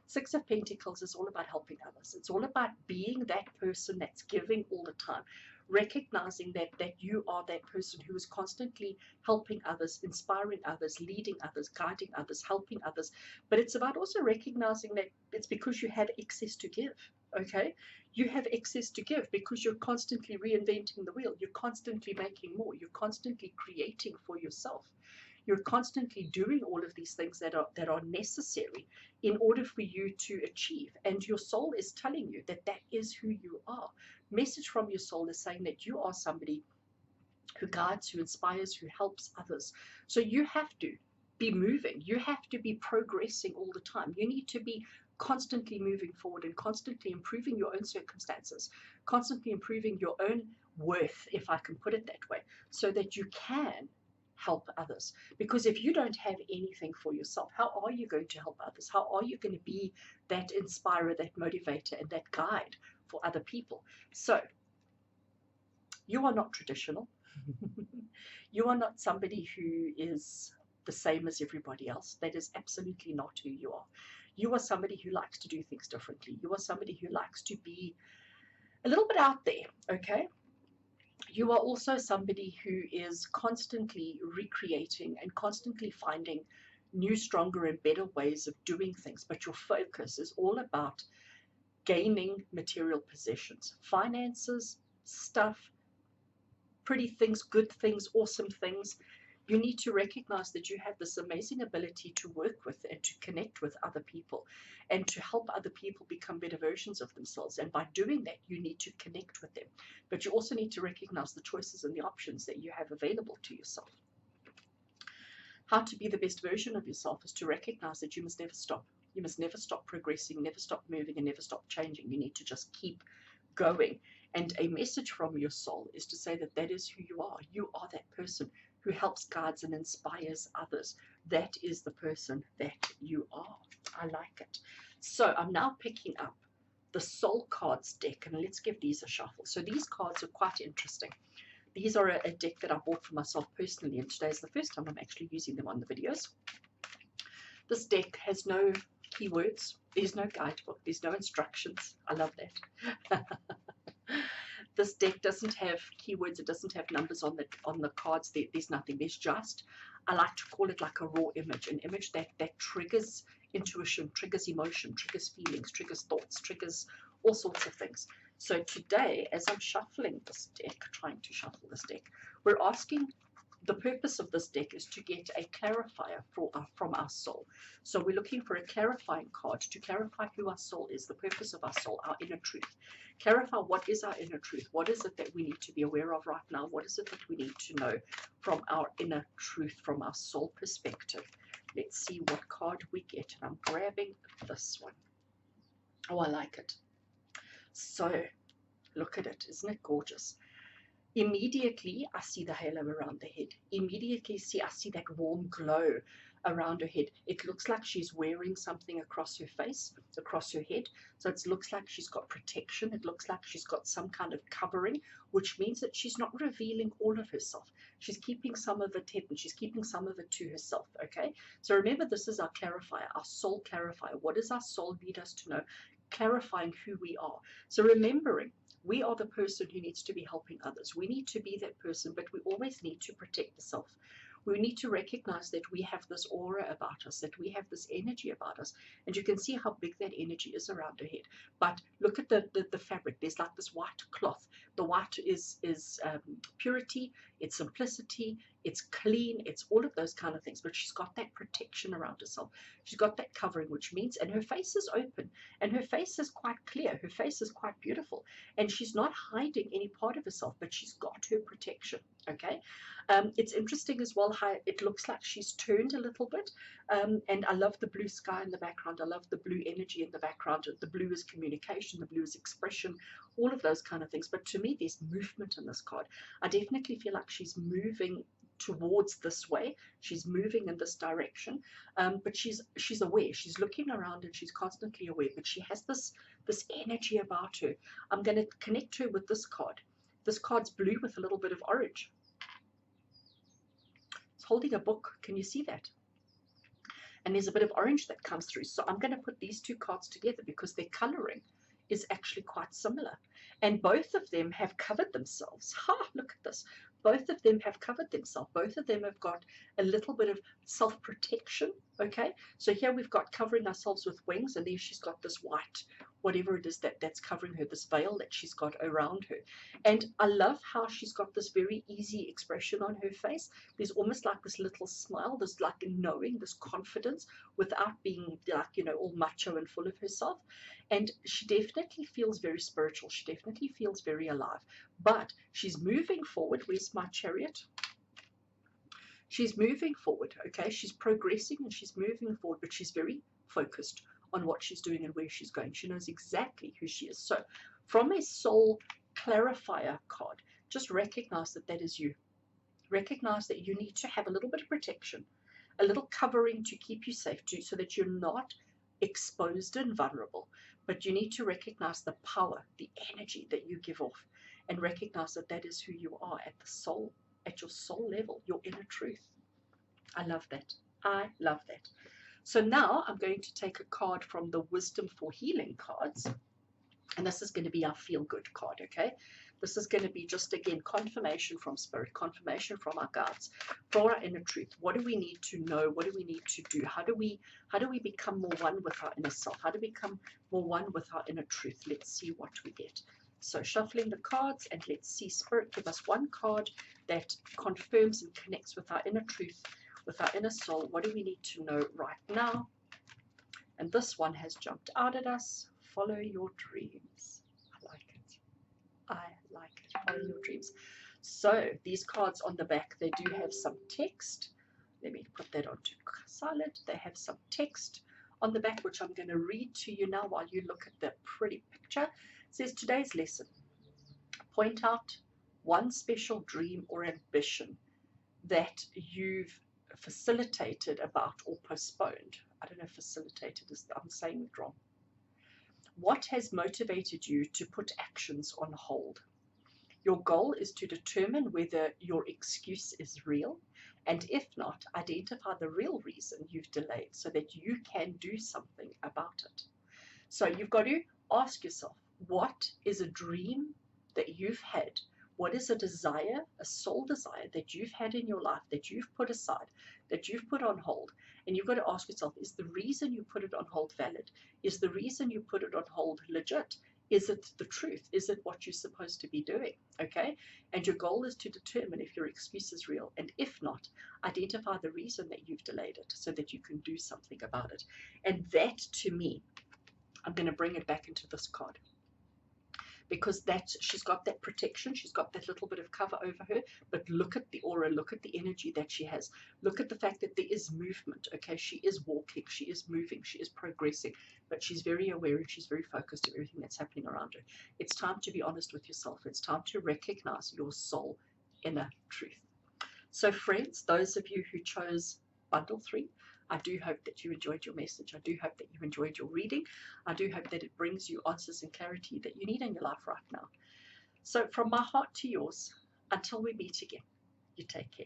Six of Pentacles is all about helping others. It's all about being that person that's giving all the time, recognizing that you are that person who is constantly helping others, inspiring others, leading others, guiding others, helping others. But it's about also recognizing that it's because you have excess to give. Okay, you have excess to give because you're constantly reinventing the wheel. You're constantly making more. You're constantly creating for yourself. You're constantly doing all of these things that are necessary in order for you to achieve. And your soul is telling you that that is who you are. Message from your soul is saying that you are somebody who guides, who inspires, who helps others. So you have to be moving. You have to be progressing all the time. You need to be constantly moving forward and constantly improving your own circumstances, constantly improving your own worth, if I can put it that way, so that you can help others. Because if you don't have anything for yourself, how are you going to help others? How are you going to be that inspirer, that motivator, and that guide for other people? So you are not traditional. You are not somebody who is the same as everybody else. That is absolutely not who you are. You are somebody who likes to do things differently. You are somebody who likes to be a little bit out there, okay? You are also somebody who is constantly recreating and constantly finding new, stronger, and better ways of doing things. But your focus is all about gaining material possessions, finances, stuff, pretty things, good things, awesome things. You need to recognize that you have this amazing ability to work with and to connect with other people and to help other people become better versions of themselves. And by doing that, you need to connect with them. But you also need to recognize the choices and the options that you have available to yourself. How to be the best version of yourself is to recognize that you must never stop. You must never stop progressing, never stop moving, and never stop changing. You need to just keep going. And a message from your soul is to say that that is who you are. You are that person who helps, guides, and inspires others. That is the person that you are. I like it. So I'm now picking up the Soul Cards deck, and let's give these a shuffle. So these cards are quite interesting. These are a deck that I bought for myself personally, and today is the first time I'm actually using them on the videos. This deck has no keywords. There's no guidebook. There's no instructions. I love that. This deck doesn't have keywords. It doesn't have numbers on the cards. There's nothing. There's just, I like to call it like a raw image, an image that triggers intuition, triggers emotion, triggers feelings, triggers thoughts, triggers all sorts of things. So today, as I'm shuffling this deck, trying to shuffle this deck, we're asking, the purpose of this deck is to get a clarifier from our soul. So we're looking for a clarifying card to clarify who our soul is, the purpose of our soul, our inner truth. Clarify what is our inner truth. What is it that we need to be aware of right now? What is it that we need to know from our inner truth, from our soul perspective? Let's see what card we get. And I'm grabbing this one. Oh, I like it. So look at it. Isn't it gorgeous? Immediately, I see the halo around the head. Immediately, I see that warm glow around her head. It looks like she's wearing something across her face, across her head. So it looks like she's got protection. It looks like she's got some kind of covering, which means that she's not revealing all of herself. She's keeping some of it hidden. She's keeping some of it to herself, okay? So remember, this is our clarifier, our soul clarifier. What does our soul need us to know? Clarifying who we are. So remembering, we are the person who needs to be helping others. We need to be that person, but we always need to protect the self. We need to recognize that we have this aura about us, that we have this energy about us. And you can see how big that energy is around her head. But look at the fabric. There's like this white cloth. The white is purity, it's simplicity, it's clean, it's all of those kind of things. But she's got that protection around herself. She's got that covering, which means, and her face is open, and her face is quite clear. Her face is quite beautiful. And she's not hiding any part of herself, but she's got her protection, okay? It's interesting as well how it looks like she's turned a little bit. And I love the blue sky in the background. I love the blue energy in the background. The blue is communication. The blue is expression. All of those kind of things. But to me, there's movement in this card. I definitely feel like she's moving towards this way. She's moving in this direction. But she's aware. She's looking around and she's constantly aware. But she has this energy about her. I'm going to connect her with this card. This card's blue with a little bit of orange. It's holding a book. Can you see that? and there's a bit of orange that comes through. So I'm going to put these two cards together because their coloring is actually quite similar, and both of them have covered themselves. Ha, look at this. Both of them have covered themselves. Both of them have got a little bit of self-protection. Okay, so here we've got covering ourselves with wings, and there she's got this white, whatever it is that's covering her, this veil that she's got around her. And I love how she's got this very easy expression on her face. There's almost like this little smile, this like knowing, this confidence, without being like, you know, all macho and full of herself. And she definitely feels very spiritual. She definitely feels very alive. But she's moving forward. Where's my chariot? She's moving forward, okay? She's progressing and she's moving forward, but she's very focused on what she's doing and where she's going. She knows exactly who she is. So from a soul clarifier card, just recognize that that is you. Recognize that you need to have a little bit of protection, a little covering to keep you safe, so that you're not exposed and vulnerable. But you need to recognize the power, the energy that you give off, and recognize that that is who you are at the soul, at your soul level, your inner truth. I love that. I love that. So now I'm going to take a card from the Wisdom for Healing cards. And this is going to be our feel-good card, okay? This is going to be just, again, confirmation from Spirit, confirmation from our guides, for our inner truth. What do we need to know? What do we need to do? How do we become more one with our inner self? How do we become more one with our inner truth? Let's see what we get. So shuffling the cards, and let's see, Spirit, give us one card that confirms and connects with our inner truth, with our inner soul. What do we need to know right now? And this one has jumped out at us. Follow your dreams. I like it. I like it. Follow your dreams. So these cards on the back, they do have some text. Let me put that onto silent. They have some text on the back, which I'm going to read to you now while you look at the pretty picture. It says, today's lesson. Point out one special dream or ambition that you've facilitated about or postponed. I don't know if facilitated is, I'm saying it wrong. What has motivated you to put actions on hold? Your goal is to determine whether your excuse is real, and if not, identify the real reason you've delayed so that you can do something about it. So you've got to ask yourself, what is a dream that you've had? What is a desire, a soul desire that you've had in your life, that you've put aside, that you've put on hold? And you've got to ask yourself, is the reason you put it on hold valid? Is the reason you put it on hold legit? Is it the truth? Is it what you're supposed to be doing? Okay? And your goal is to determine if your excuse is real. And if not, identify the reason that you've delayed it so that you can do something about it. And that, to me, I'm going to bring it back into this card. Because she's got that protection, she's got that little bit of cover over her, but look at the aura, look at the energy that she has, look at the fact that there is movement, okay? She is walking, she is moving, she is progressing, but she's very aware and she's very focused on everything that's happening around her. It's time to be honest with yourself. It's time to recognize your soul inner truth. So friends, those of you who chose bundle 3, I do hope that you enjoyed your message. I do hope that you enjoyed your reading. I do hope that it brings you answers and clarity that you need in your life right now. So from my heart to yours, until we meet again, you take care.